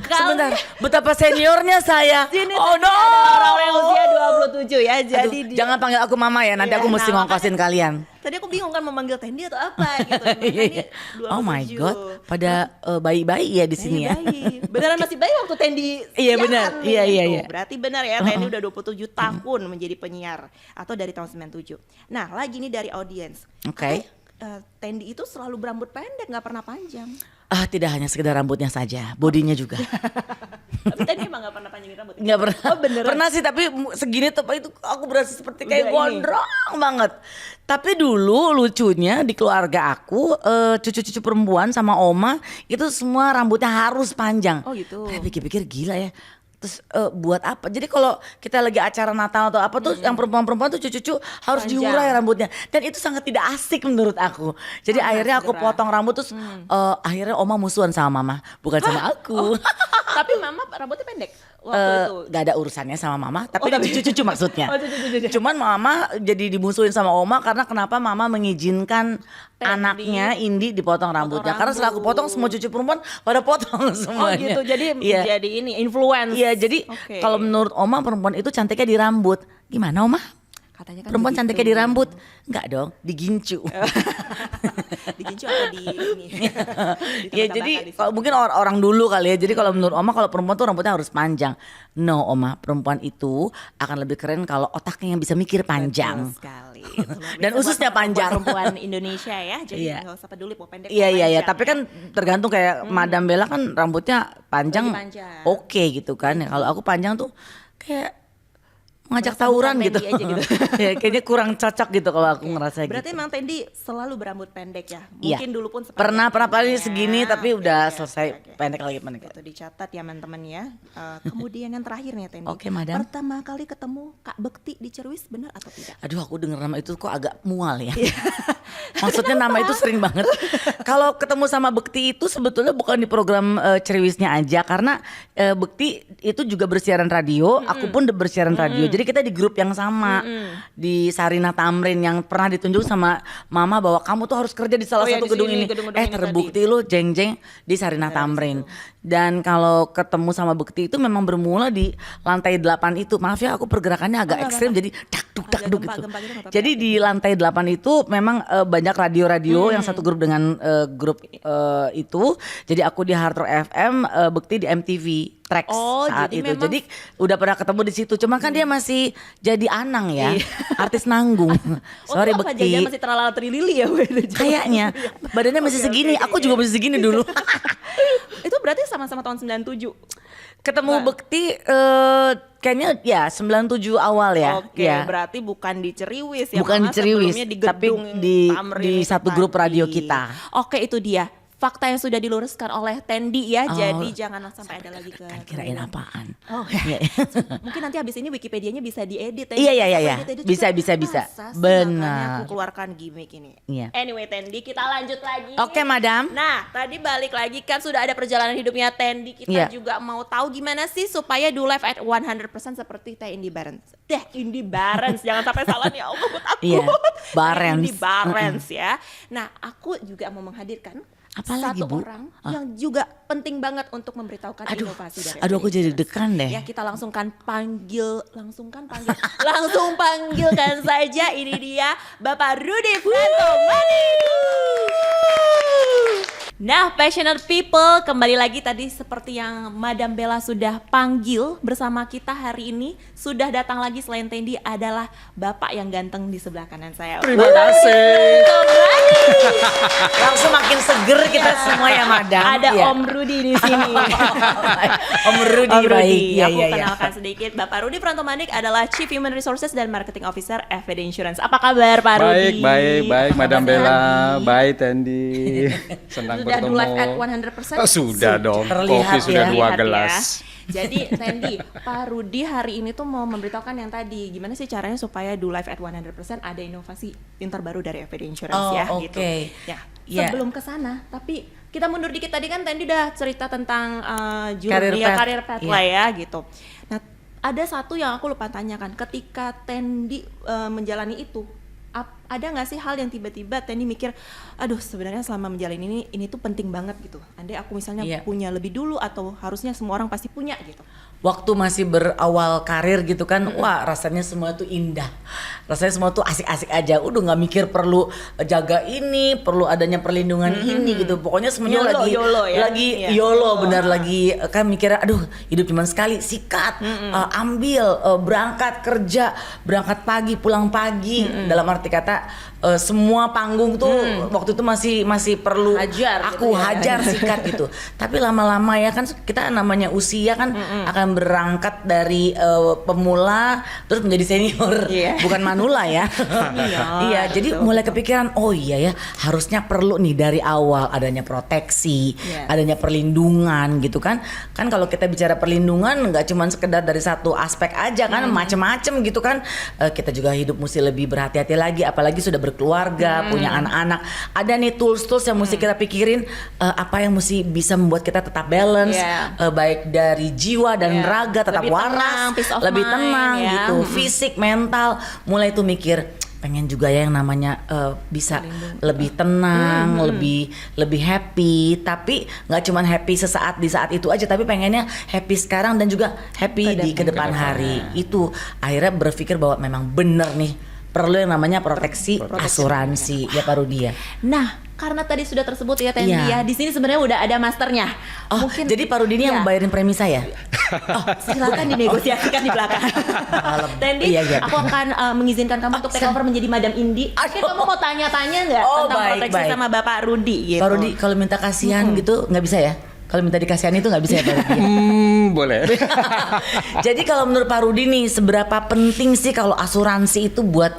A: Sebentar, betapa seniornya saya.
B: Sini
A: Oh
B: tadi
A: no.
B: ada orang-orang yang usia 27 ya. Jadi
A: Aduh,
B: dia-
A: jangan panggil aku mama ya, nanti
B: Iya,
A: aku mesti
B: nah,
A: ngongkosin kalian.
B: Tadi aku bingung kan memanggil Tendi atau apa gitu.
A: Iya,
B: Ini
A: iya.
B: 27.
A: Oh my god, pada bayi-bayi ya di sini ya.
B: Bayi. Beneran masih bayi waktu Tendi
A: Iya,
B: siaran
A: benar.
B: nih.
A: Iya, iya,
B: Tuh,
A: iya.
B: berarti benar ya Tendi udah 27 tahun menjadi penyiar atau dari tahun 97. Nah lagi nih dari audiens.
A: Oke.
B: Tendi itu selalu berambut pendek, nggak pernah panjang.
A: Tidak hanya sekedar rambutnya saja, bodinya juga.
B: Tapi Tendi emang nggak pernah panjangin rambut.
A: Nggak pernah.
B: Oh beneran.
A: Pernah sih tapi segini tuh itu aku berasa seperti kayak
B: Udah ini.
A: gondrong banget. Tapi dulu lucunya di keluarga aku cucu-cucu perempuan sama oma itu semua rambutnya harus panjang.
B: Oh gitu.
A: Saya pikir-pikir gila ya. Terus buat apa? Jadi kalau kita lagi acara Natal atau apa tuh yang perempuan-perempuan tuh cucu-cucu harus
B: Panjang.
A: diurai rambutnya. Dan itu sangat tidak asik menurut aku. Jadi akhirnya aku
B: segera.
A: potong rambut terus akhirnya oma musuhan sama mama, bukan sama aku.
B: Tapi mama rambutnya pendek waktu itu.
A: Gak ada urusannya sama mama, tapi
B: Oh, tapi-
A: cucu-cucu maksudnya.
B: Oh, cucu-cucu.
A: Cuman mama jadi dimusuhin sama oma karena kenapa mama mengizinkan
B: Tendi.
A: anaknya Indi dipotong rambutnya. Karena setelah aku potong semua cucu perempuan pada potong
B: Oh
A: semuanya.
B: gitu, jadi
A: Iya.
B: jadi ini influence.
A: Iya, jadi
B: Oke.
A: kalau menurut oma perempuan itu cantiknya di rambut. Gimana oma?
B: Katanya kan
A: Perempuan
B: begitu.
A: cantiknya di rambut? Enggak dong, di gincu.
B: Di gincu atau di ini?
A: Ya jadi kalau mungkin orang dulu kali ya. Jadi kalau menurut oma kalau perempuan tuh rambutnya harus panjang. No oma, perempuan itu akan lebih keren kalau otaknya yang bisa mikir panjang.
B: Betul sekali. Itu luar
A: Dan
B: biasa
A: ususnya
B: buat
A: panjang.
B: Perempuan Indonesia ya. Jadi
A: Iya.
B: nggak usah peduli mau pendek.
A: Iya
B: mau
A: iya iya,
B: panjang
A: tapi
B: ya.
A: kan tergantung kayak Madam Bella kan rambutnya panjang,
B: Lebih panjang.
A: oke gitu kan. Ya, kalau aku panjang tuh kayak ngajak
B: Merasa
A: tawuran
B: bukan
A: gitu.
B: Tendi aja gitu.
A: Ya, kayaknya kurang cocok gitu kalau aku ngerasa
B: Berarti
A: gitu.
B: emang Tendi selalu berambut pendek ya?
A: Iya.
B: Mungkin dulu pun sepanjang
A: Pernah paling
B: ini ya.
A: segini tapi
B: Oke,
A: udah
B: oke,
A: selesai
B: oke.
A: pendek lagi.
B: Itu dicatat ya teman-teman ya. Kemudian yang terakhir nih Tendi.
A: Oke, Madam.
B: Pertama kali ketemu Kak Bekti di Cerwis, benar atau tidak?
A: Aduh, aku denger nama itu kok agak mual ya. Maksudnya nama itu sering banget. Kalau ketemu sama Bekti itu sebetulnya bukan di program Cerwisnya aja, karena Bekti itu juga bersiaran radio, aku pun bersiaran radio. Jadi kita di grup yang sama di Sarinah Tamrin yang pernah ditunjuk sama Mama bahwa kamu tuh harus kerja di salah
B: Oh ya,
A: satu
B: di
A: gedung
B: sini,
A: ini.
B: gedung-gedung ini
A: Terbukti lu jeng-jeng di Sarinah Tamrin. Dan kalau ketemu sama Bekti itu memang bermula di lantai 8 itu. Maaf ya, aku pergerakannya agak ekstrim jadi dakduk dakduk gitu.
B: gempa-gempa gitu nggak apa-apa.
A: Jadi di lantai 8 itu memang banyak radio-radio yang satu grup dengan grup itu. Jadi aku di Hard Rock FM, Bekti di MTV Trax
B: Oh,
A: saat
B: jadi
A: itu.
B: memang-
A: Jadi udah pernah ketemu di situ. Cuman kan dia masih jadi anang ya, artis nanggung. Sorry
B: apa
A: Bekti.
B: jangan masih terlalu trilili ya?
A: Kayaknya badannya masih segini. Aku juga masih segini dulu.
B: Itu berarti sama-sama tahun 97.
A: Ketemu Bekti kayaknya ya 97 awal ya.
B: Oke,
A: ya.
B: berarti bukan di Ceriwis ya.
A: Bukan di
B: malah
A: Ceriwis,
B: sebelumnya di
A: tapi
B: gedung
A: di
B: Tamrin itu
A: satu grup
B: tadi.
A: radio kita.
B: Oke, itu dia. Fakta yang sudah diluruskan oleh Tendi ya.
A: Oh,
B: Jadi jangan sampai ada lagi ke
A: Kan kirain apaan?
B: Oh,
A: Iya.
B: mungkin nanti habis ini Wikipedianya bisa diedit ya.
A: Iya, iya, iya,
B: Apa
A: iya.
B: edit-edit
A: Bisa,
B: juga?
A: bisa, bisa.
B: Masa sih?
A: Benar.
B: Makanya aku keluarkan gimmick ini.
A: Iya.
B: Anyway, Tendi, kita lanjut lagi.
A: Oke, Madam.
B: Nah, tadi balik lagi kan sudah ada perjalanan hidupnya Tendi. Kita
A: Iya.
B: juga mau tahu gimana sih supaya do life at 100% seperti Teh Indi Barens. Teh Indi Barens, jangan sampai salah nih, Allah aku takut.
A: Iya, Barens.
B: Teh Indi Barens ya. Nah, aku juga mau menghadirkan
A: Apalagi,
B: satu
A: Bu?
B: orang yang juga penting banget untuk memberitahukan inovasi dari
A: Aduh, aku jadi deg-degan deh.
B: Ya, kita langsung panggilkan saja, ini dia Bapak Rudy Frantomani. Nah, passionate people, kembali lagi tadi seperti yang Madam Bella sudah panggil bersama kita hari ini, sudah datang lagi selain Tendi adalah Bapak yang ganteng di sebelah kanan saya.
C: Terima kasih.
A: Langsung makin seger kita semua ya, Madam.
B: Ada
A: Iya.
B: Om Rudy di sini.
A: Om Rudy,
B: Om
A: baik.
B: Rudy,
A: Iya,
B: aku
A: iya, iya.
B: kenalkan sedikit. Bapak Rudy Frantomanik adalah Chief Human Resources dan Marketing Officer FVD Insurance. Apa kabar Pak Rudy?
C: Baik, Madam Bella, baik Tendi. Senang
B: Sudah do
C: bertemu.
B: life at 100%?
C: Oh, sudah dong,
A: Terlihat
C: kopi sudah
A: ya.
C: 2
B: Lihat ya.
C: gelas.
B: Jadi Tendi, Pak Rudy hari ini tuh mau memberitahukan yang tadi, gimana sih caranya supaya do life at 100% ada inovasi yang terbaru dari FVD Insurance
A: Oh,
B: ya
A: oke.
B: gitu. Ya,
A: Ya.
B: sebelum ke sana, tapi kita mundur dikit, tadi kan Tendi udah cerita tentang
A: Career path.
B: karir path
A: Iya.
B: lah ya gitu. Nah, ada satu yang aku lupa tanyakan, ketika Tendi menjalani itu, ada nggak sih hal yang tiba-tiba Tendi mikir, aduh sebenarnya selama menjalani ini tuh penting banget gitu. Andai aku misalnya
A: Iya.
B: punya lebih dulu atau harusnya semua orang pasti punya gitu.
A: Waktu masih berawal karir gitu kan, wah rasanya semua tuh indah, rasanya semua tuh asik-asik aja, udah nggak mikir perlu jaga ini, perlu adanya perlindungan ini gitu, pokoknya semuanya
B: YOLO ya?
A: lagi
B: Iya.
A: YOLO, benar lagi kan mikirnya, aduh hidup cuma sekali, sikat, ambil, berangkat kerja, berangkat pagi, pulang pagi, dalam arti kata semua panggung tuh waktu itu masih perlu
B: Hajar
A: aku
B: gitu ya.
A: hajar sikat gitu. Tapi lama-lama ya kan kita namanya usia kan akan berangkat dari pemula terus menjadi senior,
B: Iya.
A: bukan manula ya. Iya, jadi mulai kepikiran, oh iya ya, harusnya perlu nih dari awal adanya proteksi,
B: Iya.
A: adanya perlindungan gitu kan. Kan kalau kita bicara perlindungan nggak cuma sekedar dari satu aspek aja kan, macem-macem gitu kan. Kita juga hidup mesti lebih berhati-hati lagi, apalagi sudah berkeluarga, punya anak-anak. Ada nih tools-tools yang mesti kita pikirin, apa yang mesti bisa membuat kita tetap balance,
B: Yeah.
A: Baik dari jiwa dan
B: Yeah.
A: raga tetap
B: Lebih tenang,
A: waras,
B: peace of
A: lebih
B: mind,
A: tenang
B: ya.
A: gitu, fisik, mental. Mulai tuh mikir pengen juga ya yang namanya bisa lebih tenang, lebih happy. Tapi nggak cuman happy sesaat di saat itu aja, tapi pengennya happy sekarang dan juga happy di kedepan hari. Itu akhirnya berpikir bahwa memang bener nih perlu yang namanya proteksi asuransi ya Pak Rudi ya.
B: Nah, karena tadi sudah tersebut ya Tendi
A: Iya.
B: ya, di sini sebenarnya udah ada masternya.
A: Oh, jadi Pak Rudi ini yang
B: Iya.
A: bayarin premi saya?
B: Silakan dinegosiasikan di belakang. Tendi,
A: Iya, iya.
B: aku akan mengizinkan kamu untuk take over menjadi Madam Indi. Mungkin kamu mau tanya-tanya nggak
A: Oh,
B: tentang
A: baik,
B: proteksi
A: baik.
B: sama Bapak Rudy gitu.
A: Pak Rudi kalau minta kasihan gitu nggak bisa ya? Kalau minta dikasihan itu nggak bisa ya Pak Rudi?
C: Boleh.
A: Jadi kalau menurut Pak Rudi nih, seberapa penting sih kalau asuransi itu buat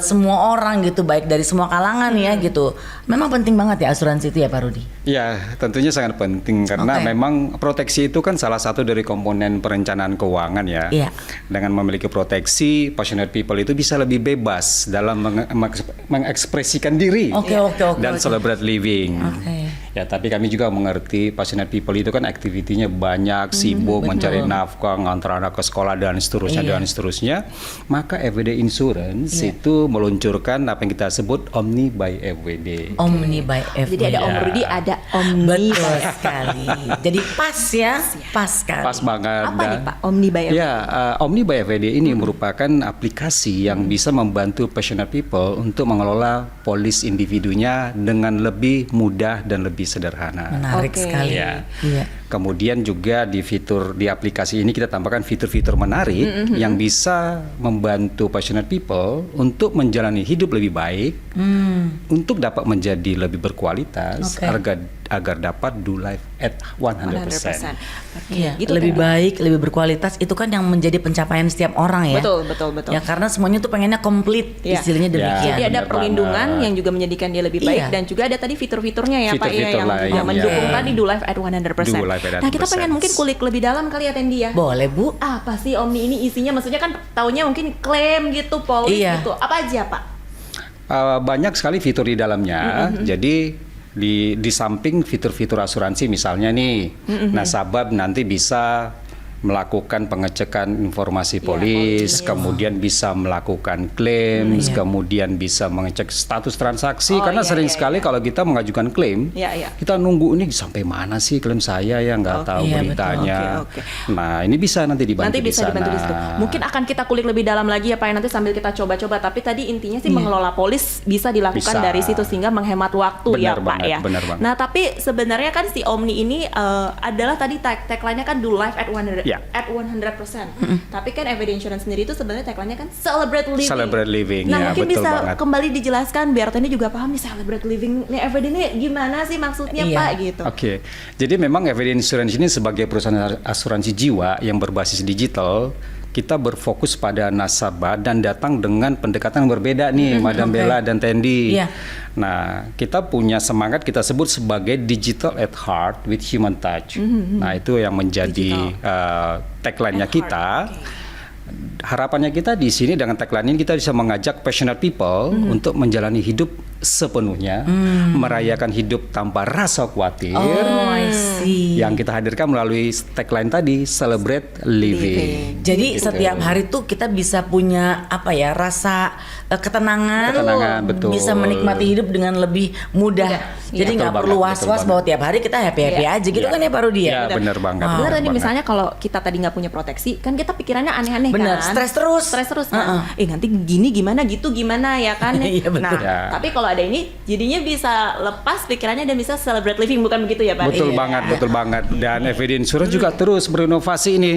A: semua orang gitu, baik dari semua kalangan ya gitu. Memang penting banget ya asuransi itu ya Pak Rudi?
C: Ya, tentunya sangat penting karena
A: Oke.
C: memang proteksi itu kan salah satu dari komponen perencanaan keuangan ya.
A: Iya.
C: Dengan memiliki proteksi, passionate people itu bisa lebih bebas dalam mengekspresikan diri
A: Oke.
C: dan celebrate living.
A: Oke.
C: Ya, tapi kami juga mengerti passionate people itu kan aktivitinya banyak, sibuk mencari nafkah, ngantar anak ke sekolah dan seterusnya
A: Iya.
C: dan seterusnya. Maka FWD Insurance itu meluncurkan apa yang kita sebut Omni by FWD.
A: Omni by FWD.
B: Jadi ada Om Rudi, ada Omni.
A: Betul sekali. Jadi pas ya, pas sekali.
C: Pas banget.
B: Apa nih Pak Omni by FWD?
C: Ya, Omni by FWD ini merupakan aplikasi yang bisa membantu passionate people untuk mengelola polis individunya dengan lebih mudah dan lebih sederhana.
A: Menarik
B: Oke.
A: sekali.
C: Ya.
A: Iya.
C: Kemudian juga di aplikasi ini kita tambahkan fitur-fitur menarik yang bisa membantu passionate people untuk menjalani hidup lebih baik, untuk dapat menjadi lebih berkualitas,
A: Oke.
C: agar dapat do life at 100%.
A: Iya,
B: Gitu
A: lebih
B: kan?
A: baik, lebih berkualitas itu kan yang menjadi pencapaian setiap orang ya.
B: Betul.
A: Ya karena semuanya tuh pengennya komplit,
B: Iya.
A: istilahnya demikian.
B: Jadi ada
C: benar
B: perlindungan
C: banget.
B: yang juga menjadikan dia lebih baik
A: Iya.
B: dan juga ada tadi fitur-fiturnya ya Pak ya
C: Fitur-fitur
B: yang
C: lain,
B: juga mendukung
C: ya.
B: tadi do life at 100%.
C: Do life at
B: Nah, kita
C: 100%.
B: pengen mungkin kulik lebih dalam kali ya Tendi ya.
A: Boleh Bu.
B: Apa sih Omni ini isinya? Maksudnya kan taunya mungkin klaim gitu, polis
A: Iya.
B: gitu. Apa aja Pak?
C: Banyak sekali fitur di dalamnya. Jadi di samping fitur-fitur asuransi misalnya nih, nasabah nanti bisa melakukan pengecekan informasi polis, kemudian bisa melakukan klaim,
A: Iya.
C: kemudian bisa mengecek status transaksi.
B: Oh,
C: Karena
B: iya,
C: sering
B: iya,
C: sekali
B: iya.
C: kalau kita mengajukan klaim,
B: Iya.
C: kita nunggu ini sampai mana sih klaim saya ya nggak tahu
A: iya,
C: beritanya.
B: Oke.
C: Nah ini bisa nanti dibantu
B: Nanti bisa
C: di sana.
B: dibantu di situ. Mungkin akan kita kulik lebih dalam lagi ya Pak ya, nanti sambil kita coba-coba. Tapi tadi intinya sih mengelola polis bisa dilakukan
C: Bisa.
B: dari situ sehingga menghemat waktu ya
C: Benar
B: Pak
C: banget,
B: ya.
C: benar banget.
B: Nah tapi sebenarnya kan si Omni ini adalah tadi tagline-nya kan do life at 100%.
C: Ya.
B: At 100%. Tapi kan FWD Insurance sendiri itu sebenarnya tagline-nya kan celebrate living.
C: Celebrate living,
B: Nah
C: ya,
B: mungkin
C: betul
B: bisa
C: banget.
B: kembali dijelaskan biar Tani juga paham nih celebrate living nih FWD ini gimana sih maksudnya
A: Iya.
B: Pak gitu.
C: Oke, jadi memang FWD Insurance ini sebagai perusahaan asuransi jiwa yang berbasis digital, kita berfokus pada nasabah dan datang dengan pendekatan yang berbeda nih, Madam
A: oke.
C: Bella dan Tendi.
A: Iya.
C: Nah, kita punya semangat kita sebut sebagai digital at heart with human touch. Nah, itu yang menjadi tagline-nya kita. Harapannya kita di sini dengan tagline ini kita bisa mengajak passionate people untuk menjalani hidup sepenuhnya, merayakan hidup tanpa rasa khawatir.
A: Oh, I see.
C: Yang kita hadirkan melalui tagline tadi, celebrate living.
A: Jadi setiap hari tuh kita bisa punya apa ya, rasa ketenangan,
C: Ketenangan, betul.
A: bisa menikmati hidup dengan lebih mudah. Jadi
C: Betul
A: nggak
C: banget,
A: perlu
C: betul
A: was-was
C: banget.
A: bahwa tiap hari kita happy-happy
B: Iya.
A: aja gitu
C: Iya.
A: kan ya Pak Rudi ya?
C: Ya, benar banget.
B: Bener
C: benar
B: tadi
C: banget.
B: misalnya kalau kita tadi nggak punya proteksi, kan kita pikirannya aneh-aneh
A: Bener,
B: kan.
A: stres terus.
B: Stres terus kan. Nanti gini gimana gitu gimana ya kan.
A: Iya, betul.
B: Nah,
C: Ya.
B: tapi kalau ada ini jadinya bisa lepas pikirannya dan bisa celebrate living, bukan begitu ya Pak?
C: Betul
A: Iya.
C: banget, betul banget. Dan FWD Insurance juga terus berinovasi ini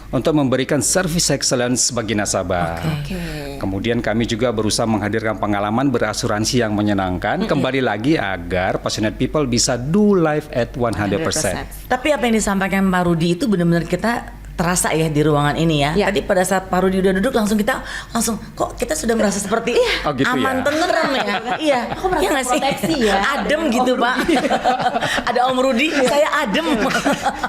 C: untuk memberikan service excellence bagi nasabah.
B: Oke.
C: Kemudian kami juga berusaha menghadirkan pengalaman berasuransi yang menyenangkan. Kembali lagi agar passionate people bisa do life at 100%.
A: Tapi apa yang disampaikan Pak Rudi itu benar-benar kita terasa ya di ruangan ini ya.
B: Iya.
A: Tadi pada saat Pak Rudi udah duduk langsung kok kita sudah merasa seperti
C: Oh, gitu
A: aman
C: ya?
A: tenteram ya. Iya.
B: Aku merasa
A: Iya nggak sih?
B: proteksi ya.
A: Adem gitu Pak. Ada Om Rudi, saya adem.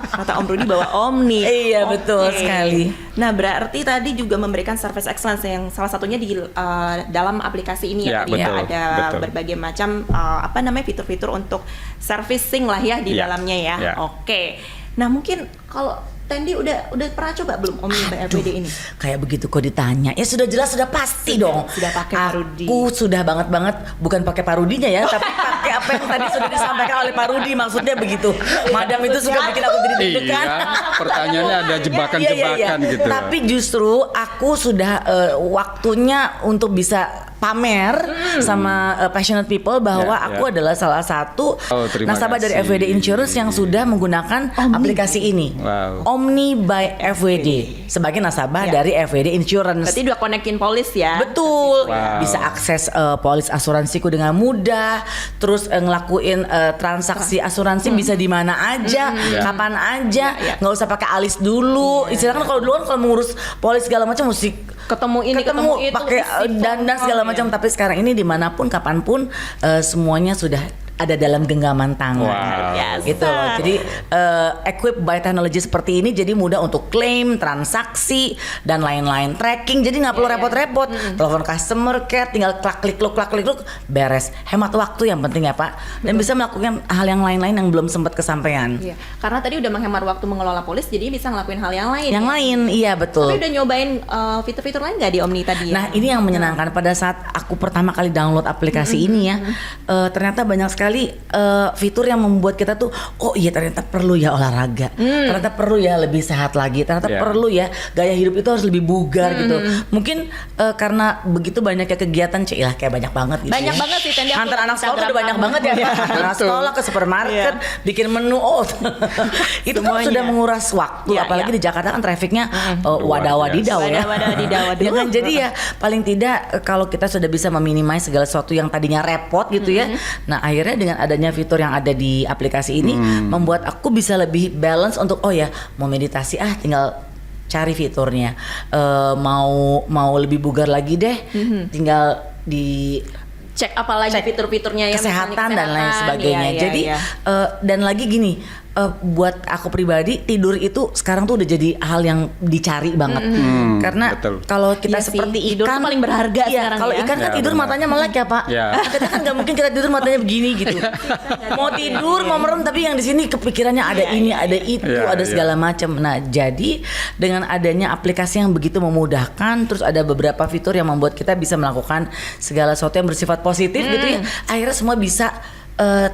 B: Kata Om Rudi bawa Omni.
A: Iya, betul
B: Oke.
A: sekali.
B: Nah berarti tadi juga memberikan service excellence yang salah satunya di dalam aplikasi ini ya,
C: Ya,
B: tadi ya
C: betul,
B: ada
C: betul.
B: berbagai macam fitur-fitur untuk servicing lah ya di
C: Ya,
B: dalamnya ya.
C: ya.
B: Oke. Nah mungkin kalau Tendi udah pernah coba belum Omni by FWD ini?
A: Kayak begitu kok ditanya. Ya sudah jelas, sudah pasti dong.
B: sudah pakai Pak Rudi.
A: Aku sudah banget bukan pakai Pak Rudinya ya, tapi pakai apa yang tadi sudah disampaikan oleh Pak Rudi, maksudnya begitu. Madam itu suka bikin aku jadi deg-degan.
C: Iya, pertanyaannya ada jebakan-jebakan
A: Iya.
C: gitu.
A: Tapi justru aku sudah waktunya untuk bisa pamer sama passionate people bahwa aku adalah salah satu
C: terima
A: nasabah dari
C: kasih.
A: FWD Insurance yang sudah menggunakan aplikasi ini.
C: Wow.
A: Omni by FWD sebagai nasabah dari FWD Insurance.
B: Berarti udah konekin polis ya.
A: Betul,
C: Wow.
A: bisa akses polis asuransiku dengan mudah, terus ngelakuin transaksi asuransi bisa di mana aja, kapan aja, nggak usah pakai alis dulu. Istilahnya kan kalau dulu kan kalau mengurus polis segala macam mesti
B: Ketemu ini, ketemu itu,
A: pakai
B: isi
A: dandan
B: form,
A: segala
B: ya.
A: macam. Tapi sekarang ini dimanapun, kapanpun, semuanya sudah ada dalam genggaman tangan.
C: Wow.
B: Biasa.
A: Gitu loh. Jadi equipped by technology seperti ini jadi mudah untuk klaim, transaksi dan lain-lain, tracking. Jadi nggak perlu repot-repot. Telepon customer care, tinggal klik luk, beres. Hemat waktu yang penting ya Pak. Dan bisa melakukan hal yang lain-lain yang belum sempat kesampaian.
B: Iya. Karena tadi udah menghemat waktu mengelola polis, jadi bisa ngelakuin hal yang lain.
A: Yang
B: ya?
A: lain, iya betul.
B: Tapi udah nyobain fitur-fitur lain nggak di Omni tadi?
A: Nah ini yang menyenangkan pada saat aku pertama kali download aplikasi ini ya, ternyata banyak sekali fitur yang membuat kita tuh, oh iya ternyata perlu ya olahraga, ternyata perlu ya lebih sehat lagi, ternyata perlu ya gaya hidup itu harus lebih bugar gitu. Mungkin karena begitu banyaknya kegiatan, cilah kayak banyak banget gitu.
B: Banyak
A: ya.
B: banget sih, Tendi, aku
A: Antar
B: lihat
A: anak sekolah tuh
B: Instagram
A: udah banyak
B: kamu.
A: banget ya, anak sekolah ke supermarket, bikin menu, itu kan
B: Semuanya.
A: sudah menguras waktu,
B: Iya,
A: apalagi
B: iya.
A: di Jakarta kan trafficnya
C: Luar
A: wadaw-wadidaw ya.
B: Wadaw-wadidaw.
A: Ya kan, jadi ya paling tidak kalau kita sudah bisa meminimais segala sesuatu yang tadinya repot gitu ya. Nah akhirnya dengan adanya fitur yang ada di aplikasi ini membuat aku bisa lebih balance untuk oh ya mau meditasi tinggal cari fiturnya. Mau lebih bugar lagi deh, tinggal di
B: Cek apa lagi fitur-fiturnya yang
A: kesehatan
B: misalnya
A: dan lain
B: kesehatan.
A: sebagainya.
B: Iya,
A: Jadi
B: iya.
A: dan lagi gini, buat aku pribadi tidur itu sekarang tuh udah jadi hal yang dicari banget. Karena
C: betul.
A: kalau kita
B: Iya sih,
A: seperti
B: tidur
A: ikan
B: tuh paling berharga
A: iya,
B: sekarang
A: kalau
B: ya.
A: ikan kan
C: Ya,
A: tidur
C: benar.
A: matanya melek ya Pak.
C: Ya.
A: Kita kan nggak mungkin kita tidur matanya begini gitu. Mau tidur mau merem tapi yang di sini kepikirannya ada ini, ada itu,
C: Ya,
A: ada
C: ya.
A: segala macam. Nah jadi dengan adanya aplikasi yang begitu memudahkan, terus ada beberapa fitur yang membuat kita bisa melakukan segala sesuatu yang bersifat positif gitu ya. Akhirnya semua bisa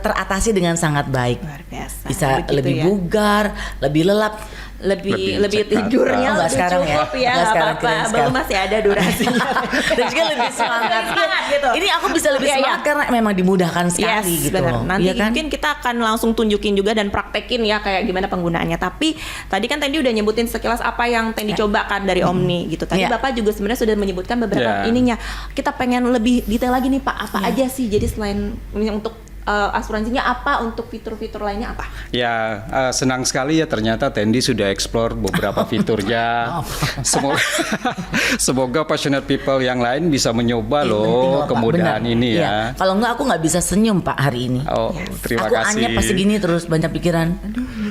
A: teratasi dengan sangat baik.
B: Luar biasa.
A: Bisa
B: Begitu
A: lebih
B: ya.
A: bugar, lebih lelap.
B: lebih
C: Lebih
B: tidurnya
A: Enggak
B: lebih
A: sekarang ya.
B: cukup ya,
A: Enggak
B: nggak
A: sekarang,
B: apa-apa,
A: kirain
B: belum
A: sekarang.
B: masih ada durasinya.
A: Dan juga lebih semangat.
B: Semangat gitu.
A: Ini aku bisa lebih
B: Iya, iya.
A: semangat karena memang dimudahkan sekali
B: Yes,
A: gitu
B: benar.
A: loh.
B: Nanti
A: Iya kan?
B: mungkin kita akan langsung tunjukin juga dan praktekin ya kayak gimana penggunaannya. Tapi tadi kan Tendi udah nyebutin sekilas apa yang Tendi cobakan dari Omni gitu. Tadi
A: Iya.
B: Bapak juga sebenarnya sudah menyebutkan beberapa
C: Ya.
B: ininya. Kita pengen lebih detail lagi nih Pak, apa aja sih? Jadi selain untuk asuransinya apa, untuk fitur-fitur lainnya apa?
C: Ya, senang sekali ya ternyata Tendi sudah explore beberapa fiturnya. Semoga passionate people yang lain bisa mencoba
A: Iya, penting
C: loh
A: loh, Pak.
C: kemudahan
A: Benar.
C: ini
A: Iya.
C: ya.
A: Kalau enggak aku nggak bisa senyum Pak hari ini.
C: Oh, terima
A: aku
C: kasih.
A: anyep pasti gini terus banyak pikiran.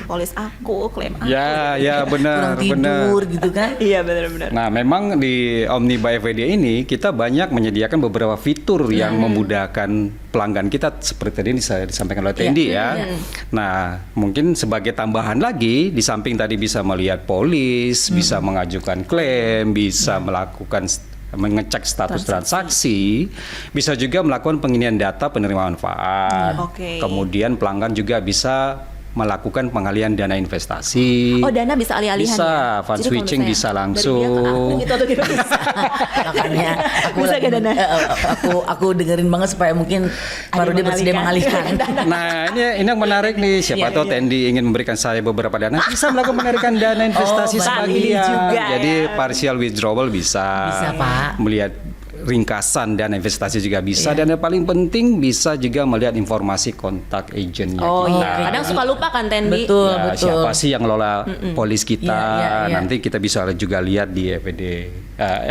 B: Polis aku, klaim aku.
C: Ya, benar,
A: Kurang
C: benar.
A: tidur gitu kan.
B: Iya benar-benar.
C: Nah, memang di Omni by FWD ini kita banyak menyediakan beberapa fitur yang memudahkan pelanggan kita seperti tadi disampaikan oleh Tendi ya. Nah, mungkin sebagai tambahan lagi di samping tadi bisa melihat polis, bisa mengajukan klaim, bisa melakukan mengecek status transaksi, bisa juga melakukan penginian data penerima manfaat.
B: Oke.
C: Kemudian pelanggan juga bisa melakukan pengalihan dana investasi.
B: Oh, dana bisa alih-alihan
C: Bisa,
B: ya?
C: fund
B: Jadi kalau
C: switching
B: misalnya
C: bisa
B: dari
C: langsung.
B: dia ke aku gitu atau gimana?
A: Makanya aku
B: Bisa
A: lagi,
B: ke dana?
A: aku dengerin banget supaya mungkin baru dia bersedia mengalihkan.
C: Nah, ini yang menarik nih. Siapa tahu Tendi ingin memberikan saya beberapa dana, bisa melakukan menarikan dana investasi
A: Oh,
C: sebagian.
B: juga
C: Jadi
B: ya.
C: partial withdrawal bisa.
A: Bisa, Pak.
C: Melihat ringkasan dana investasi juga bisa. Dan yang paling penting bisa juga melihat informasi kontak agentnya.
B: Oh
C: kita.
B: iya, kadang suka lupa kan Tendi.
A: Betul,
C: Ya,
A: betul.
C: siapa sih yang ngelola polis kita?
A: Iya, iya.
C: Nanti kita bisa juga lihat di FWD,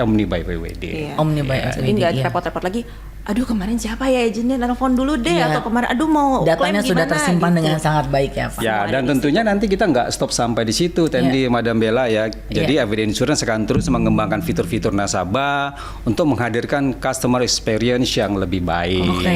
C: Omni by FWD.
B: Iya.
A: Omni by
B: Jadi
A: FWD,
B: nggak
A: iya.
B: repot-repot lagi. Aduh kemarin siapa ya agennya, telepon dulu deh.
A: Iya.
B: Atau kemarin aduh mau
A: Datanya
B: klaim
A: sudah
B: gimana,
A: tersimpan
B: gitu.
A: dengan sangat baik ya Pak.
C: Ya, dan tentunya nanti kita nggak stop sampai di situ, Tendi, Madam Bella ya. Jadi FWD Insurance akan terus mengembangkan fitur-fitur nasabah untuk menghadirkan customer experience yang lebih baik.
A: Oke.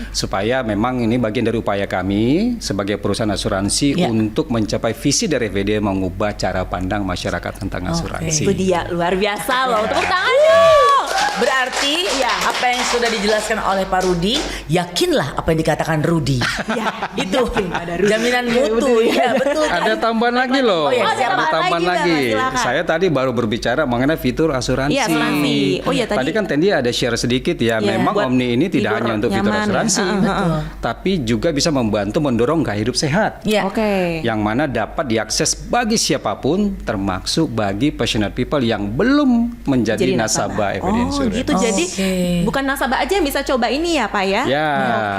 C: Supaya memang ini bagian dari upaya kami sebagai perusahaan asuransi
A: Ya.
C: untuk mencapai visi dari FWD mengubah cara pandang masyarakat tentang asuransi.
B: Itu dia luar biasa loh. Tepuk tangan dong.
A: Berarti
B: Iya.
A: apa yang sudah dijelaskan oleh Pak Rudi, yakinlah apa yang dikatakan Rudi.
B: Ya,
A: Itu
B: yakin pada Rudi.
A: jaminan mutu ya, betul.
C: Ada tambahan lagi loh.
A: Oh, iya,
B: ada
C: Ada tambahan
B: lagi,
C: lagi.
B: Mbak, silakan.
C: Saya tadi baru berbicara mengenai fitur asuransi.
B: Iya, asuransi. Oh iya, tadi
C: kan Tendi ada share sedikit ya.
B: Iya,
C: Memang
B: buat
C: Omni ini tidak
B: tidur
C: hanya untuk fitur
B: nyaman ya.
C: asuransi, tapi juga bisa membantu mendorong gaya hidup sehat.
A: Ya.
B: Oke.
C: Yang mana dapat diakses bagi siapapun, termasuk bagi passionate people yang belum menjadi nasabah FD
B: Oh
C: Insurance.
B: gitu, jadi
A: Oke.
B: bukan nasabah aja yang bisa coba ini ya Pak ya?
C: Ya,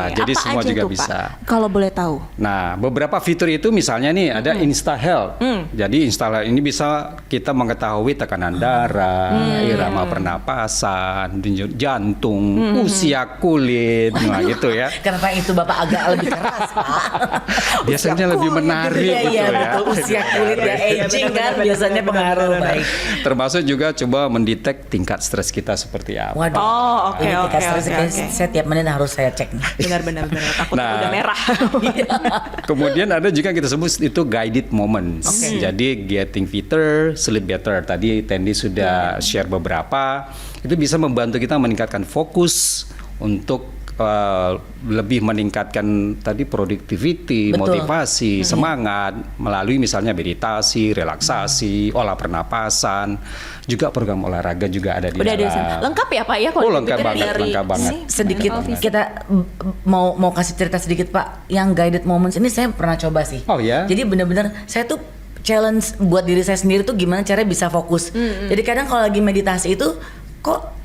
B: Oke.
C: jadi
B: Apa
C: semua
B: aja
C: juga
B: tuh,
C: bisa.
B: Pak? Kalau boleh tahu.
C: Nah, beberapa fitur itu misalnya nih ada InstaHealth. Jadi InstaHealth ini bisa kita mengetahui tekanan darah, irama pernapasan, denyut jantung, usia kulit, nah gitu ya.
A: Kenapa itu Bapak agak lebih keras, Pak?
C: Biasanya lebih menarik
A: Iya,
C: gitu
A: iya,
C: ya.
A: betul. Usia kulit ya, aging kan biasanya pengaruh baik.
C: Termasuk juga coba mendetek tingkat stres kita seperti apa.
A: Waduh.
B: Oh, oke,
A: Ini tingkat
B: oke,
A: stres
B: oke,
A: kayaknya
B: oke.
A: saya tiap menit harus saya cek nih.
B: Benar-benar takut
C: Nah.
B: udah merah.
C: Kemudian ada juga yang kita sebut itu guided moments. Jadi getting fitter, sleep better. Tadi Tendi sudah share beberapa. Itu bisa membantu kita meningkatkan fokus untuk lebih meningkatkan tadi productivity,
A: Betul.
C: motivasi, semangat melalui misalnya meditasi, relaksasi, olah pernapasan, juga program olahraga juga ada di
B: Udah ada
C: dalam.
B: di sana. Lengkap ya Pak ya?
C: Oh, lengkap
B: dipikir
C: banget,
B: dari-
C: lengkap banget.
A: Sedikit
B: Mental
A: kita mau kasih cerita sedikit Pak. Yang guided moments ini saya pernah coba sih.
C: Oh, ya?
A: Jadi benar-benar saya tuh challenge buat diri saya sendiri tuh gimana caranya bisa fokus. Jadi kadang kalau lagi meditasi itu kok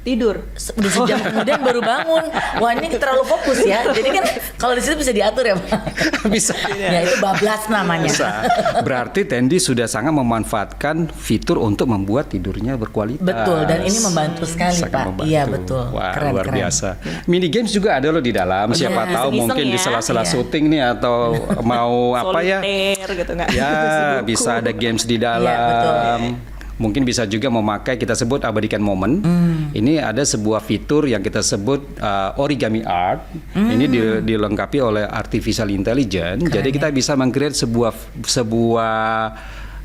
B: tidur.
A: udah sejam kemudian baru bangun. Wah ini terlalu fokus ya. Jadi kan kalau di situ bisa diatur ya Pak.
C: Bisa.
A: Ya itu bablas namanya.
C: Bisa. Berarti Tendi sudah sangat memanfaatkan fitur untuk membuat tidurnya berkualitas.
A: Betul dan ini membantu sekali
C: Sangat
A: Pak.
C: membantu.
A: Iya betul.
C: Wah,
A: Keren,
C: luar
A: keren.
C: biasa. Mini games juga ada loh di dalam. Siapa
A: Iya,
C: tahu
B: iseng-iseng
C: mungkin di
B: ya.
C: sela-sela
A: Iya.
C: syuting nih atau mau apa ya?
B: Soliter gitu nggak?
C: Ya,
B: Sudoku.
C: bisa ada games di dalam.
A: Iya, betul.
C: Mungkin bisa juga memakai kita sebut abadikan momen. Ini ada sebuah fitur yang kita sebut origami art. Ini dilengkapi oleh artificial intelligence. Jadi kita bisa meng-create sebuah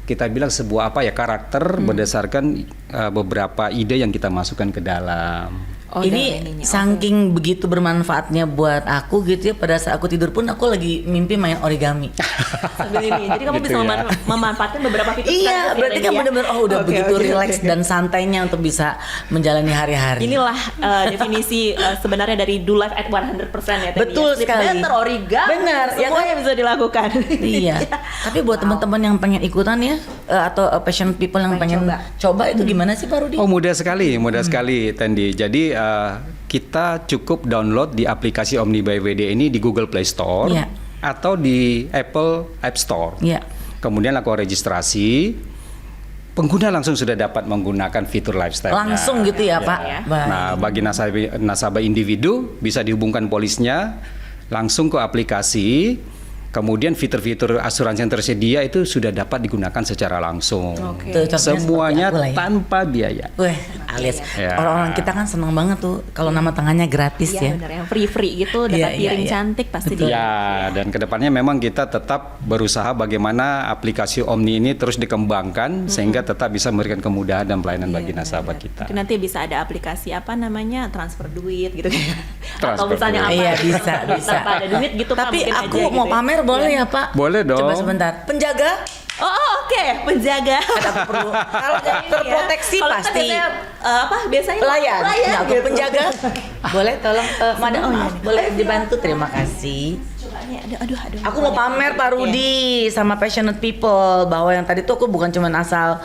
C: kita bilang sebuah apa ya karakter berdasarkan beberapa ide yang kita masukkan ke dalam.
B: Oh,
A: Ini
B: dan ininya,
A: saking begitu bermanfaatnya buat aku gitu ya, pada saat aku tidur pun aku lagi mimpi main origami.
B: sambil ini. Jadi kamu
C: Gitu
B: bisa
C: ya.
B: memanfaatkan beberapa fitur.
A: Iya,
B: sekaligus
A: berarti
B: ya,
A: kan
B: Randy, ya?
A: bener-bener udah
B: Oke,
A: begitu
B: oke,
A: rileks
B: oke.
A: dan santainya untuk bisa menjalani hari-hari.
B: Inilah definisi sebenarnya dari do life at 100% ya tadi.
A: Betul
B: ya. Sleep
A: sekali.
B: better, origami,
A: Benar, ya
B: semuanya
A: kan?
B: bisa dilakukan.
A: Iya. Tapi buat teman-teman yang pengen ikutan ya atau passion people yang pengen coba itu gimana sih Pak Rudi?
C: Oh mudah sekali Tendi. Jadi kita cukup download di aplikasi Omni by WD ini di Google Play Store
A: Iya.
C: atau di Apple App Store.
A: Iya.
C: Kemudian lakukan registrasi. Pengguna langsung sudah dapat menggunakan fitur lifestyle.
A: Langsung gitu ya, Pak.
B: Ya.
A: Baik.
C: Nah, bagi nasabah individu bisa dihubungkan polisnya langsung ke aplikasi. Kemudian fitur-fitur asuransi yang tersedia itu sudah dapat digunakan secara langsung.
B: Oke.
A: Tuh, contohnya
C: Semuanya
A: seperti aku lah ya.
C: tanpa biaya.
A: Weh, alias
C: Ya.
A: orang-orang kita kan seneng banget tuh kalau nama tangannya gratis
B: Iya
A: ya.
B: benar, yang free gitu dapat
A: Iya, iya,
B: piring
A: iya.
B: cantik pasti
A: Betul.
B: dia.
C: Ya, dan kedepannya memang kita tetap berusaha bagaimana aplikasi Omni ini terus dikembangkan sehingga tetap bisa memberikan kemudahan dan pelayanan bagi nasabah kita.
B: Mungkin nanti bisa ada aplikasi apa namanya transfer duit gitu kan. Atau
C: Transfer
B: misalnya
C: duit.
B: apa?
A: Iya, bisa, bisa.
B: Tanpa ada duit gitu Pak,
A: Tapi
B: mungkin
A: aku
B: aja
A: mau
B: gitu ya.
A: pamer boleh ya Pak?
C: Boleh dong.
A: Coba sebentar. Penjaga
B: Oh, oke, penjaga.
A: aku perlu kalau terproteksi
B: Kalau kan
A: pasti.
B: biasanya, biasanya
A: Pelayan. Nah, aku
B: gitu.
A: penjaga. Boleh tolong Madam boleh dibantu terima kasih.
B: Coba nih, aduh.
A: Aku mau pamer Pak Rudi sama passionate people bahwa yang tadi tuh aku bukan cuma asal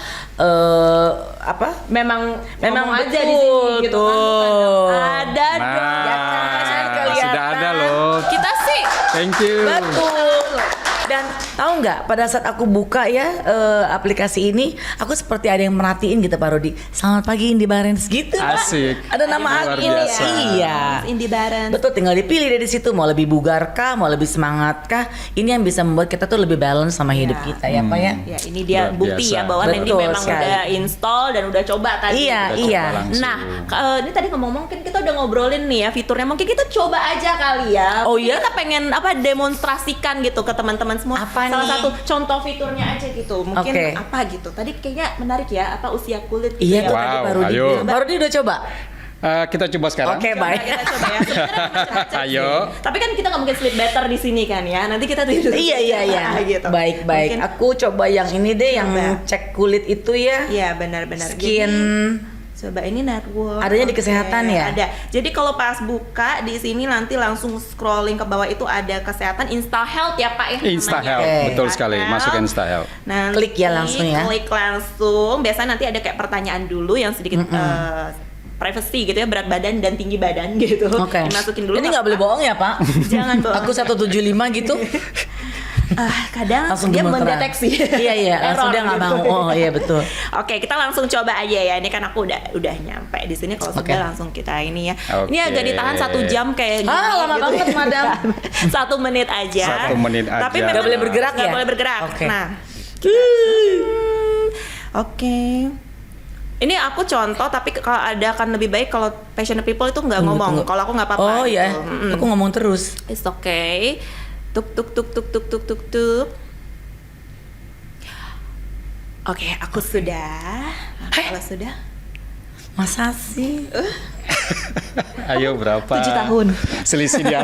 A: apa?
B: Memang
A: Memang
B: ngomong aja di
A: betul,
B: sini gitu kan.
A: tuh.
B: Ada
C: Nah,
B: dong.
A: Ya kan, kelihatan.
C: sudah ada loh.
B: Kita sih
C: Thank you.
A: Betul. Dan tahu nggak pada saat aku buka ya aplikasi ini, aku seperti ada yang merhatiin gitu Pak Rudi. Selamat pagi Indi Barens gitu. Pak.
C: Asik.
A: Ada nama
C: Luar
A: aku ya.
C: biasa.
A: Iya.
B: Indi Barens.
A: Betul, tinggal dipilih dari situ mau lebih bugar kah, mau lebih semangat kah. Ini yang bisa membuat kita tuh lebih balance sama hidup
B: Ya.
A: kita ya Pak ya.
B: Ya ini dia
C: Luar
B: bukti
C: biasa.
B: ya bahwa Randy
A: Betul
B: memang
A: sekali.
B: udah install dan udah coba tadi.
A: Iya,
C: Kita
A: iya.
C: coba langsung.
B: Nah, ini tadi ngomong mungkin kita udah ngobrolin nih ya fiturnya. Mungkin kita coba aja kali ya.
A: Oh,
B: Mungkin
A: iya?
B: Kita pengen demonstrasikan gitu ke teman-teman semua.
A: Apa
B: Salah
A: nih?
B: satu contoh fiturnya aja gitu. Mungkin
A: Oke.
B: apa gitu. Tadi kayaknya menarik ya, apa usia kulit gitu
A: Iya
B: ya.
A: tuh tadi
C: Wow,
A: Pak Rudi.
C: ayo.
A: Pak Rudi udah coba?
C: Kita coba sekarang.
A: Oke, baik.
B: Kita coba ya. Sebenarnya ada macam-macam
C: Ayo.
B: sih. Tapi kan kita nggak mungkin sleep better di sini kan ya. Nanti kita tidur.
A: Iya.
B: gitu.
A: Baik.
B: Mungkin-
A: Aku coba yang ini deh, yang
B: Coba.
A: cek kulit itu ya.
B: Iya benar-benar.
A: Skin.
B: Coba ini network.
A: Adanya di
B: Oke,
A: kesehatan ya?
B: Ada. Jadi kalau pas buka di sini nanti langsung scrolling ke bawah itu ada kesehatan Insta Health ya Pak ya.
C: Insta
B: namanya.
C: Health,
A: Oke.
C: betul sekali. Masuk ke Insta Health.
B: Nanti
A: Klik ya langsung ya.
B: Klik langsung. Biasanya nanti ada kayak pertanyaan dulu yang sedikit privacy gitu ya, berat badan dan tinggi badan gitu.
A: Oke.
B: Dimasukin dulu.
A: Ini nggak boleh bohong ya, Pak?
B: Jangan bohong.
A: Aku 175 gitu.
B: Kadang
A: Langsung
B: dia
A: gemeteran.
B: mendeteksi.
A: Iya, langsung
B: Error
A: dia nggak
B: gitu.
A: mau. Oh, iya betul.
B: Oke, kita langsung coba aja ya. Ini kan aku udah nyampe di sini. Kalau
A: Oke.
B: sudah langsung kita ini ya.
C: Oke.
B: Ini agak ditahan 1 jam kayak gini.
A: Lama
B: gitu
A: banget,
B: ya.
A: Madam.
B: 1 menit aja.
C: 1 menit aja.
B: Tapi
C: Nggak
B: memang
A: boleh bergerak
B: nggak
A: ya?
B: boleh bergerak.
A: Oke.
B: Nah, oke. Ini aku contoh, tapi kalau ada akan lebih baik kalau passionate people itu nggak ngomong.
A: Tunggu.
B: Kalau aku nggak apa-apa.
A: Oh iya,
B: gitu. Mm-mm.
A: aku ngomong terus.
B: It's okay. Tuk tuk tuk tuk tuk tuk tuk tuk. Oke, aku sudah. Kalau sudah.
A: Masa sih?
C: Ayo berapa?
B: 7 tahun.
C: Selisih dia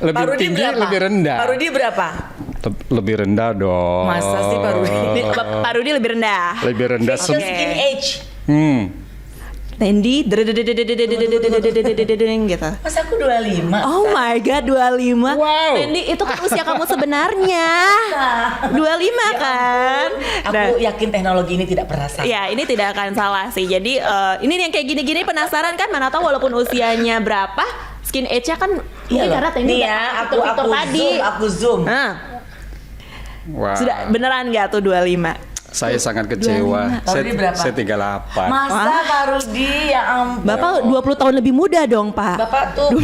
C: lebih
A: Pak Rudi
C: tinggi,
A: berapa?
C: lebih rendah.
A: Pak Rudi berapa?
C: Lebih rendah dong.
A: Masa sih Pak Rudi?
B: Pak Rudi lebih rendah.
C: Lebih rendah.
A: Itu skin age.
B: Randy gitu.
A: Masa aku 25?
B: Oh my god, 25.
C: Wow.
B: Randy, itu kan usia kamu sebenarnya. 25 kan?
A: Aku yakin teknologi ini tidak pernah salah.
B: Ya, ini tidak akan salah sih. Jadi ini yang kayak gini-gini penasaran kan, mana tahu walaupun usianya berapa, skin age-nya kan
A: Iya
B: ini
A: loh.
B: karena Randy
A: Nih
B: udah
A: ya,
B: pakai fitur tadi.
A: aku zoom.
B: Nah,
C: Wah.
B: sudah beneran nggak tuh 25?
C: Saya sangat kecewa.
B: 25.
A: Pak Rudi berapa?
C: Saya 38.
A: Masa Pak Rudi, ya ampun.
B: Bapak 20 tahun lebih muda dong, Pak.
A: Bapak tuh.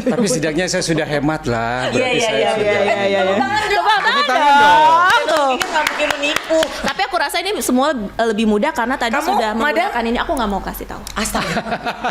C: Tapi setidaknya saya sudah hemat lah. Berarti saya
A: Iya.
C: sudah.
A: Tepuk tangan dong.
B: Tepuk
C: tangan dong.
B: Tuh.
A: Kita nggak mungkin menipu.
B: Tapi aku rasa ini semua lebih mudah karena tadi
A: Kamu,
B: sudah
A: Madam?
B: menggunakan ini. Aku nggak mau kasih tahu.
A: Astaga.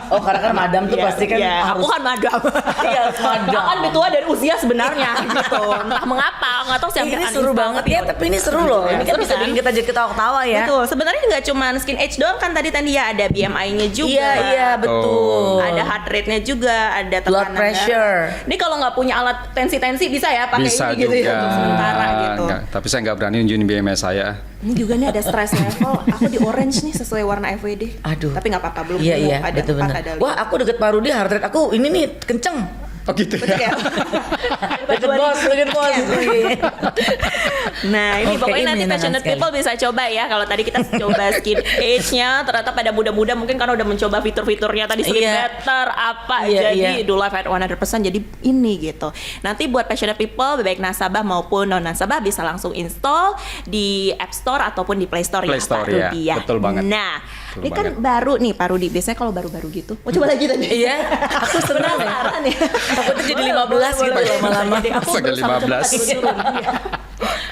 A: Oh, karena kan madam tuh pasti kan harus.
B: Aku kan madam.
A: Iya, harus madam.
B: Aku kan lebih tua dari usia sebenarnya gitu. Entah mengapa, nggak tahu siapa
A: Ini seru banget ya, tapi ini seru loh. Ini kan
B: Seru
A: bisa
B: kan?
A: bikin kita jadi ketawa-ketawa ya.
B: Betul. Sebenarnya nggak cuma skin age doang kan tadi ya, ada BMI-nya juga.
A: Iya, betul.
B: Ada heart rate-nya juga, ada tekanan
A: Blood pressure.
B: darah. Ini kalau nggak punya alat tensi-tensi bisa ya pakai
C: Bisa
B: ini gitu
C: juga.
B: ya untuk sementara gitu.
C: Nggak, tapi saya nggak berani nunjukin BMI saya.
B: Ini juga nih ada stress level. Aku di orange nih sesuai warna FWD.
A: Aduh.
B: Tapi nggak apa-apa, belum
A: Iya,
B: belum ada
A: betul
B: empat,
A: benar.
B: ada
A: Wah, aku deket Pak Rudi, heart rate aku ini nih kenceng.
C: Oh gitu ya.
A: Deket bos.
B: Nah ini
A: Oke,
B: pokoknya
A: ini
B: nanti
A: menyenangkan
B: passionate
A: sekali.
B: people bisa coba ya. Kalau tadi kita coba skin age-nya, ternyata pada muda-muda mungkin karena udah mencoba fitur-fiturnya tadi sleep
A: Iya.
B: better apa
A: Iya,
B: jadi
A: iya.
B: do life at 100% jadi ini gitu. Nanti buat passionate people baik nasabah maupun non nasabah bisa langsung install di App Store ataupun di Play Store
C: Play
B: ya
C: Store,
B: Pak Rudi
C: ya.
B: ya.
C: Betul banget.
B: Nah
C: Betul
B: ini kan
C: banget.
B: baru nih Pak Rudi. Biasanya kalau baru-baru gitu. Mau coba lagi tadi?
A: Iya, aku senang ya.
B: Penasaran ya.
A: Takutnya jadi 15 gitu lama-lama.
B: Aku
C: Sampai
B: berusaha mencoba
C: 15.
B: turun. Iya.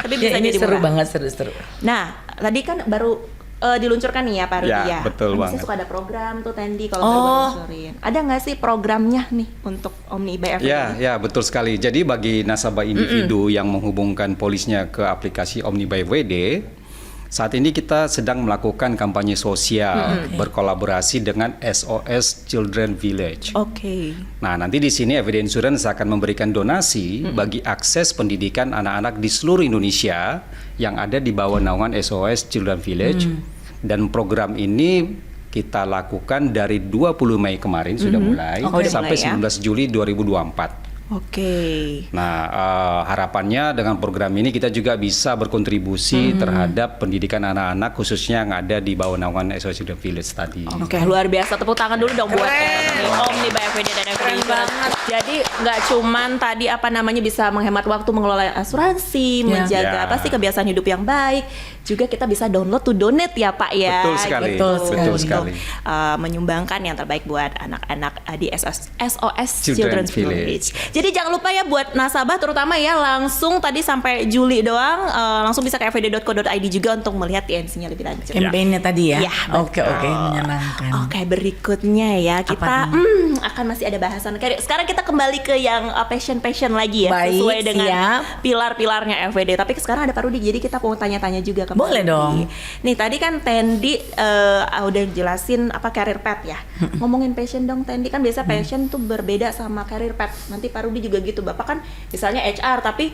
B: Tapi
A: Ya,
B: bisa
A: ini
B: jadi
A: seru
B: murah.
A: banget, seru.
B: Nah, tadi kan baru diluncurkan nih ya Pak Rudi
C: Ya,
B: ya.
C: betul
B: Kan
C: banget.
B: biasanya suka ada program tuh Tendi kalau
A: Oh.
B: baru luncurin. Ada nggak sih programnya nih untuk Omni by FWD?
C: Ya, betul sekali. Jadi bagi nasabah individu yang menghubungkan polisnya ke aplikasi Omni by WD, saat ini kita sedang melakukan kampanye sosial berkolaborasi dengan SOS Children Village.
B: Oke.
C: Nah, nanti di sini FWD Insurance akan memberikan donasi bagi akses pendidikan anak-anak di seluruh Indonesia yang ada di bawah naungan SOS Children Village. Dan program ini kita lakukan dari 20 Mei kemarin sudah mulai
B: Oh, udah
C: sampai
B: mulai ya.
C: 19 Juli 2024.
B: Oke.
C: Nah, harapannya dengan program ini kita juga bisa berkontribusi terhadap pendidikan anak-anak khususnya yang ada di bawah naungan SOS Children Village tadi.
B: Oke, luar biasa. Tepuk tangan dulu dong buat Omni by FWD dan FWD. Jadi nggak cuman tadi apa namanya bisa menghemat waktu mengelola asuransi, menjaga
C: Ya.
B: apa sih kebiasaan hidup yang baik. Juga kita bisa download to donate ya Pak ya.
C: Betul sekali,
B: Gitu.
C: betul sekali.
B: Untuk, menyumbangkan yang terbaik buat anak-anak di SOS
C: Children's
B: Children's Village.
C: Village.
B: Jadi Jadi jangan lupa ya buat nasabah terutama ya langsung tadi sampai Juli doang langsung bisa ke fd.co.id juga untuk melihat TNC-nya lebih lanjut.
A: Campaign-nya tadi ya.
B: Ya,
A: Oke, menyenangkan.
B: Oke, berikutnya ya kita akan masih ada bahasan. Sekarang kita kembali ke yang passion lagi ya,
A: Baik,
B: sesuai dengan
A: siap.
B: pilar-pilarnya FWD. Tapi sekarang ada Pak Rudi, jadi kita mau tanya-tanya juga ke Pak
A: Boleh
B: Rudi.
A: dong.
B: Nih tadi kan Tendi udah jelasin apa career path ya. Ngomongin passion dong Tendi, kan biasa passion tuh berbeda sama career path. Nanti Pak Rudi juga gitu. Bapak kan misalnya HR tapi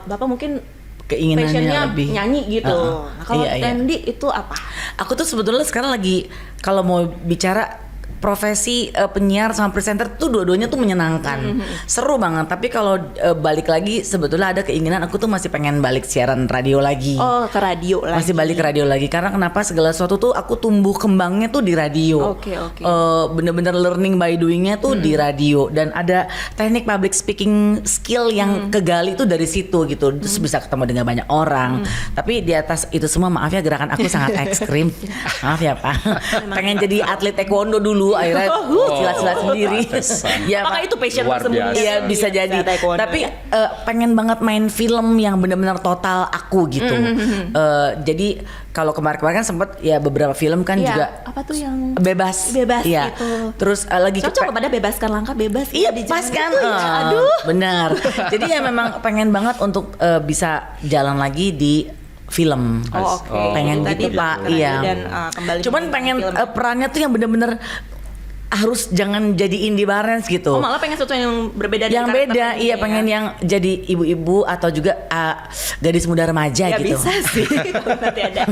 B: Bapak mungkin
A: Keinginannya
B: passionnya
A: lebih
B: nyanyi gitu. Nah, kalau
A: Iya.
B: Tendi itu apa?
A: Aku tuh sebetulnya sekarang lagi kalau mau bicara profesi penyiar sama presenter tuh dua-duanya tuh menyenangkan, seru banget. Tapi kalau balik lagi sebetulnya ada keinginan aku tuh masih pengen balik siaran radio lagi.
B: Oh, ke radio lagi.
A: Masih balik ke radio lagi karena kenapa segala sesuatu tuh aku tumbuh kembangnya tuh di radio.
B: Oke.
A: Bener-bener learning by doingnya tuh di radio dan ada teknik public speaking skill yang kegali tuh dari situ gitu. Terus bisa ketemu dengan banyak orang. Tapi di atas itu semua maaf ya gerakan aku sangat ekstrim. Maaf ya Pak. Pengen jadi atlet taekwondo dulu akhirnya silat-silat sendiri. Ya
B: Apakah
A: Pak.
B: itu passion
C: Luar
B: sembunyi?
C: biasa.
A: Iya bisa jadi. Tapi pengen banget main film yang benar-benar total aku gitu. Jadi kalau kemarin-kemarin kan sempet ya beberapa film kan
B: Iya,
A: juga
B: apa tuh yang
A: bebas.
B: Bebas
A: Iya.
B: gitu.
A: Terus lagi
B: cocok kepada bebaskan langkah bebas.
A: Iya
B: di
A: pas
B: jalan
A: kan.
B: itu ya. Aduh.
A: Benar. Jadi ya memang pengen banget untuk bisa jalan lagi di film.
B: Oh, oke.
A: Pengen
B: Tadi
A: gitu Pak.
B: radio
A: Iya.
B: dan, kembali
A: Cuman
B: di
A: pengen
B: film.
A: perannya tuh yang bener-bener harus jangan jadi indie barens gitu.
B: Oh, malah pengen sesuatu yang berbeda dari
A: Yang
B: karakter
A: beda,
B: tadi
A: iya
B: ya.
A: pengen yang jadi ibu-ibu atau juga gadis muda remaja
B: Ya
A: gitu.
B: bisa sih. Kalau nanti ada.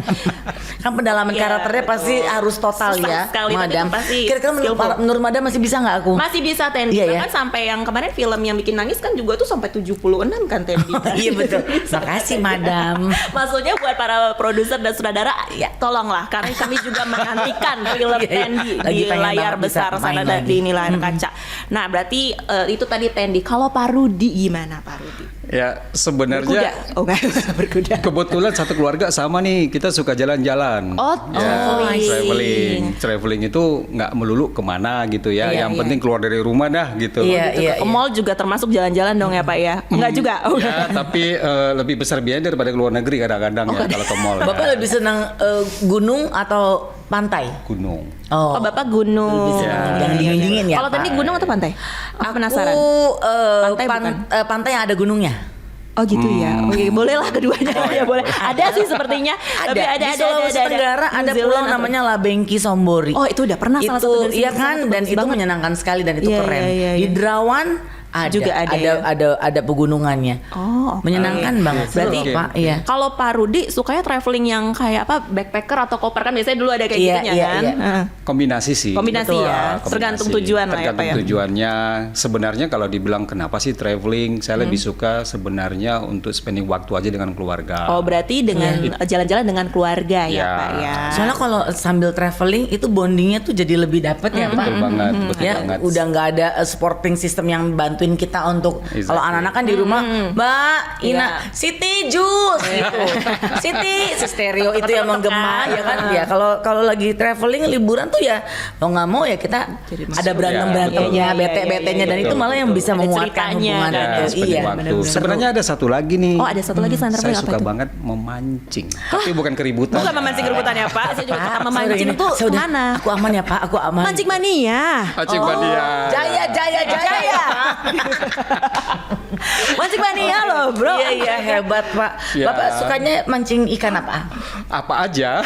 A: Kan pendalaman
B: Iya,
A: karakternya
B: betul.
A: pasti harus total
B: Susah
A: ya,
B: sekali, tapi
A: Madam.
B: itu pasti
A: Kira-kira
B: skillful.
A: menurut Madam masih bisa nggak aku?
B: Masih bisa Tendi.
A: Iya, ya?
B: Bahkan sampai yang kemarin film yang bikin nangis kan juga tuh sampai 76 kan Tendi.
A: Iya betul. Makasih Madam.
B: Maksudnya buat para produser dan sutradara, ya tolonglah karena kami juga menantikan film
A: Iya, iya.
B: Tendi
A: Lagi
B: di
A: pengen
B: layar
A: banget bisa
B: besar sana
A: main
B: dan
A: lagi.
B: di ini layar kaca. Nah berarti itu tadi Tendi. Kalau Pak Rudi gimana Pak Rudi?
C: Ya
B: Berkuda?
C: sebenarnya
B: Oh enggak berkuda.
C: kebetulan satu keluarga sama nih, kita suka jalan-jalan.
B: Oh,
C: Traveling itu nggak melulu kemana gitu ya.
A: Iya,
C: Yang
A: iya.
C: penting keluar dari rumah dah gitu.
A: Iya,
B: Gitu. Ke mall juga termasuk jalan-jalan dong ya Pak ya? Enggak juga? Oh,
C: Ya, tapi lebih besar biaya daripada keluar negeri kadang-kadang ya kalau ke mall.
A: Bapak
C: ya.
A: lebih senang gunung atau pantai?
C: Gunung.
B: Oh, Bapak gunung.
A: Lebih senang yang dingin-dingin ya.
B: Kalau tadi
A: Pak?
B: gunung atau pantai? Aku penasaran. Pantai bukan?
A: Pantai yang ada gunungnya.
B: Oh gitu ya. Oke, boleh lah keduanya ya boleh. Ada sih sepertinya. Tapi ada
A: Di Sulawesi Tenggara ada
B: New
A: pulau
B: Zealand
A: namanya Labengki Sombori.
B: Oh, itu udah pernah salah satu dari
A: Iya
B: sini,
A: kan,
B: itu
A: dan
B: bagus
A: itu
B: banget.
A: menyenangkan sekali dan itu
B: Iya,
A: keren.
B: iya,
A: Di
B: iya.
A: Derawan
B: Juga ada ya?
A: ada pegunungannya.
B: Oh, oke.
A: Menyenangkan banget.
B: Berarti
C: Oke.
A: Pak, iya.
B: kalau Pak Rudi sukanya traveling yang kayak apa? Backpacker atau koper kan biasanya dulu ada kayak
A: Iya,
B: gitunya
A: iya,
B: kan?
A: iya.
B: Heeh.
C: Kombinasi sih.
B: Kombinasi
A: Betul.
B: ya.
C: Kombinasi.
B: Tergantung tujuan lah ya Pak
C: Tergantung
B: ya.
C: tujuannya. Sebenarnya kalau dibilang kenapa sih traveling, saya lebih suka sebenarnya untuk spending waktu aja dengan keluarga.
B: Oh, berarti dengan jalan-jalan dengan keluarga ya
C: Ya.
B: Pak ya.
A: Soalnya kalau sambil traveling itu bondingnya tuh jadi lebih dapet ya Pak.
C: Betul banget, betul
A: Ya,
C: banget.
A: udah nggak ada supporting system yang bantuin kita untuk
C: Exactly.
A: kalau anak-anak kan di rumah, Mbak Ina,
B: Iya.
A: Siti Jus gitu, Siti si stereo itu yang menggema ya kan. Ya kalau lagi traveling liburan tuh ya mau nggak mau ya kita ada berantem berantemnya,
B: Iya, iya,
A: bete-betenya
B: iya,
A: dan itu
C: betul,
A: malah yang
C: betul.
A: bisa
B: Ada
A: menguatkan
B: ceritanya
A: hubungan
B: kan.
C: Ya,
A: itu.
C: spending
A: Iya,
C: waktu.
A: benar-benar.
C: Sebenarnya ada satu lagi nih.
B: Oh, ada satu lagi selain
C: Saya
B: traveling apa
C: suka
B: itu?
C: banget memancing, tapi bukan keributan.
B: Bukan memancing keruputan ya Pak. Saya juga
A: Pak,
B: memancing
A: sorry,
B: itu
A: saya udah-
B: kemana?
A: Aku aman ya Pak, aku aman.
B: Mancing mania.
C: Mancing mania.
A: Jaya, jaya, jaya.
B: Mancing mania loh bro.
A: Iya iya hebat Pak.
C: Ya.
A: Bapak sukanya mancing ikan apa?
C: Apa aja.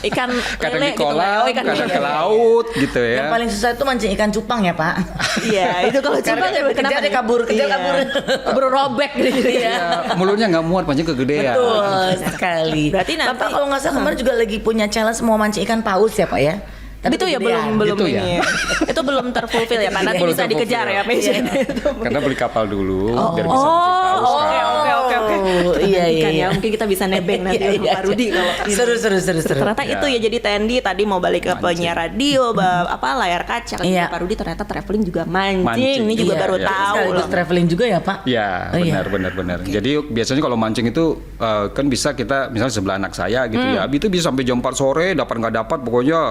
B: Ikan
C: Kadang
B: lele
C: di
B: gitu
C: kolam,
B: nggak? Oh, ikan
C: kadang
B: lele.
C: ke laut gitu ya.
A: Yang paling susah itu mancing ikan cupang ya Pak.
B: Iya, itu kalau
A: Karena
B: coba
A: dia kejar, dia kabur, kejar,
B: Iya.
A: kabur.
B: Kabur robek gitu ya.
C: Ya, mulutnya nggak muat, pancing kegedean.
A: Betul sekali.
B: Berarti nanti-
A: Bapak kalau nggak salah kemarin juga lagi punya challenge mau mancing ikan paus ya Pak ya.
B: Tapi itu ya belum
C: Gitu
B: ini.
C: ya.
B: Itu belum terfulfill ya Pak. Nanti
C: Belum
B: bisa
C: terfulfill.
B: dikejar ya passion.
C: Karena beli kapal dulu biar bisa
B: Oh,
C: mancing paus
B: oke
C: kan.
B: oke oke. oke.
A: Iya, iya,
B: Kan
A: iya.
B: ya, mungkin kita bisa nebeng nanti
A: Iya,
B: sama
A: iya,
B: Pak Rudi
A: iya.
B: kalau ini.
A: Seru.
B: Ternyata
C: Ya.
B: itu ya, jadi Tendi tadi mau balik ke penyiar radio, layar kaca. Kan
A: Iya.
B: Pak Rudi ternyata traveling juga mancing.
C: Mancing.
B: Ini juga
C: Iya,
B: baru
C: iya.
B: tahu
A: Sekaligus
B: loh.
A: traveling juga ya Pak?
C: Ya,
A: Oh, iya.
C: benar. Jadi biasanya kalau mancing itu kan bisa kita misalnya sebelah anak saya gitu ya, itu bisa sampai jam 4 sore, dapat nggak dapat pokoknya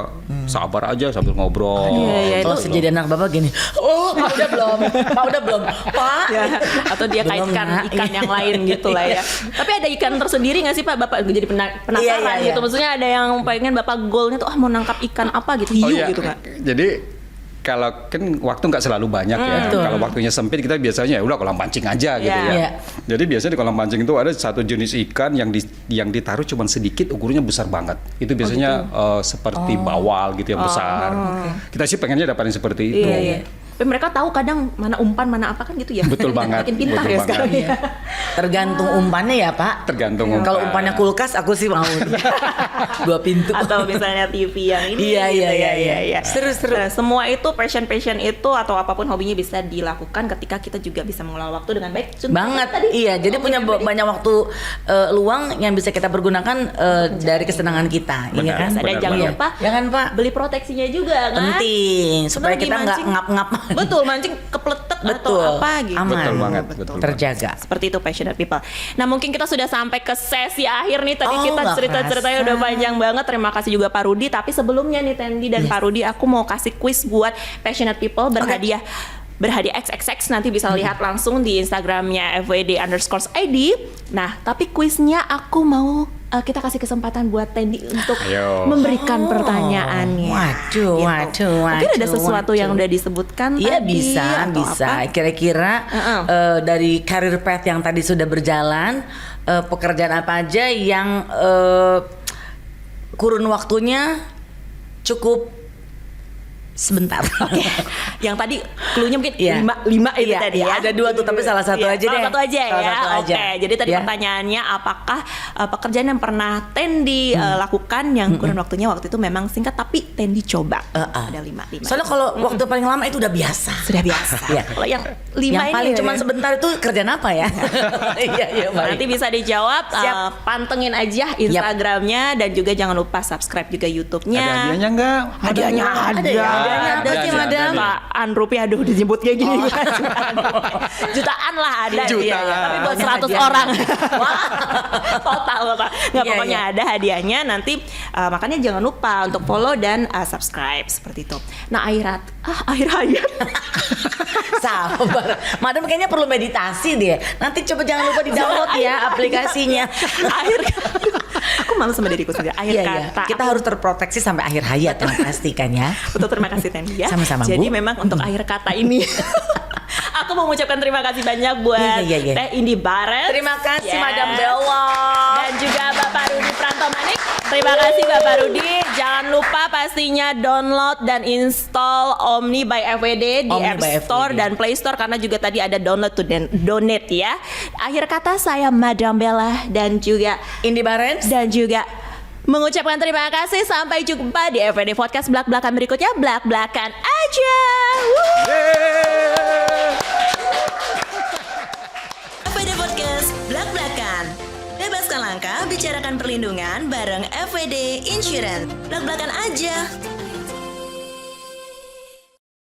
C: sabar aja sambil ngobrol.
B: Iya,
A: Oh,
B: itu-
A: sejadi anak bapak gini. Oh, Pak udah belum? Pak udah belum? Pak.
B: Ya, atau dia
A: Belum,
B: kaitkan
A: Nak.
B: ikan yang lain gitu lah ya. Tapi ada ikan tersendiri nggak sih Pak? Bapak jadi penasaran
A: Iya.
B: gitu. Maksudnya ada yang pengen Bapak goalnya tuh mau nangkap ikan apa gitu, hiu
C: iya.
B: gitu kan?
C: Jadi kalau kan waktu nggak selalu banyak ya.
A: Betul.
C: Kalau waktunya sempit kita biasanya ya udah kolam pancing aja gitu
B: Iya.
C: ya.
A: Iya.
C: Jadi biasanya di kolam pancing itu ada satu jenis ikan yang ditaruh cuma sedikit, ukurannya besar banget. Itu biasanya seperti bawal gitu yang besar. Kita sih pengennya dapatin seperti itu.
B: Iya. Tapi mereka tahu kadang mana umpan mana apa kan gitu ya.
C: Betul banget,
B: Makin pintar
C: betul
B: ya
C: banget.
B: sekarang ya.
A: Iya. Tergantung umpannya ya Pak.
C: Tergantung
A: Kalau
C: umpan.
A: umpannya kulkas aku sih mau. 2 pintu.
B: Atau misalnya TV yang ini
A: Iya,
B: gitu
A: iya,
B: ya.
A: iya. Seru.
B: Nah, semua itu passion itu atau apapun hobinya bisa dilakukan ketika kita juga bisa mengelola waktu dengan baik. Contohnya
A: Banget,
B: tadi,
A: iya. Jadi punya banyak waktu luang yang bisa kita pergunakan dari kesenangan kita, iya
C: Benar,
A: kan?
B: Dan jangan
C: benar.
B: lupa
A: Ya kan Pak?
B: beli proteksinya juga kan.
A: Penting supaya
B: Sebenarnya
A: kita nggak
B: mancing-
A: ngap-ngap.
B: Betul, mancing kepletek atau
A: Betul.
B: apa gitu.
A: Aman.
C: Betul banget, betul.
A: Terjaga.
B: Seperti itu passionate people. Nah mungkin kita sudah sampai ke sesi akhir nih. Tadi
A: Oh,
B: kita
A: nggak
B: cerita-ceritanya
A: kerasa.
B: udah panjang banget. Terima kasih juga Pak Rudi. Tapi sebelumnya nih Tendi dan Pak Rudi, aku mau kasih quiz buat passionate people berhadiah. Berhadiah XXX, nanti bisa lihat langsung di Instagramnya FWD_ID. Nah, tapi quiznya aku mau kita kasih kesempatan buat Tendi untuk
C: Ayo.
B: memberikan pertanyaannya.
A: Waduh.
B: Mungkin ada sesuatu yang udah disebutkan
A: Iya
B: tadi
A: bisa.
B: atau apa?
A: Kira-kira dari career path yang tadi sudah berjalan, pekerjaan apa aja yang kurun waktunya cukup sebentar.
B: Oke, yang tadi cluenya mungkin
A: Iya.
B: lima itu
A: Iya,
B: tadi ya.
A: ada 2 tuh, tapi salah satu
B: Iya,
A: aja
B: salah
A: deh.
B: satu aja
A: Salah
B: ya.
A: satu aja.
B: Oke, jadi tadi
A: Ya.
B: pertanyaannya apakah pekerjaan yang pernah Tendi lakukan yang kurun waktunya waktu itu memang singkat tapi Tendi coba. Ada 5.
A: Soalnya kalau waktu paling lama itu udah biasa.
B: Sudah biasa.
A: Iya.
B: Kalau yang 5
A: Yang
B: ini
A: paling
B: ya,
A: cuma sebentar itu kerjaan apa ya? Iya, baik.
B: nanti bisa dijawab.
A: Siap.
B: Pantengin aja Instagramnya dan juga jangan lupa subscribe juga YouTube-nya.
C: Ada hadiahnya nggak?
B: Hadiahnya ada.
A: Hadiahnya apa sih, Madam?
B: Jutaan rupiah, aduh disebut kayak gini. Jutaan lah ada.
C: Jutaan.
B: Iya, iya. Tapi buat
A: Hadiah.
B: 100 orang. Wah, total Pak. Nggak,
A: Iya,
B: pokoknya
A: iya.
B: ada hadiahnya. Nanti makanya jangan lupa untuk follow dan subscribe seperti itu. Nah, akhir hayat.
A: Sabar. Madam kayaknya perlu meditasi deh. Nanti coba jangan lupa di-download ya aplikasinya.
B: akhir aku malu sama diriku sendiri. Akhir
A: Iya, iya.
B: kata.
A: Kita harus terproteksi sampai akhir hayat yang pasti kan ya.
B: Betul, terima kasih Tendi ya.
A: Sama-sama,
B: Jadi
A: Bu.
B: memang untuk akhir kata ini aku mau mengucapkan terima kasih banyak buat
A: Iya.
B: Teh Indi Barens.
A: Terima kasih
B: Yes.
A: Madam Bella.
B: Dan juga Bapak Rudi Prantomanik. Terima kasih Bapak Rudi. Jangan lupa pastinya download dan install Omni by FWD di
A: Omni
B: App
A: by
B: Store
A: FWD.
B: dan Play Store karena juga tadi ada download to donate ya. Akhir kata saya Madam Bella dan juga
A: Indi Barens.
B: dan juga mengucapkan terima kasih. Sampai jumpa di FWD Podcast Blak-Blakan berikutnya. Blak-Blakan aja. Woo!
D: FWD Podcast Blak-Blakan. Bebaskan langkah, bicarakan perlindungan bareng FWD Insurance. Blak-blakan aja.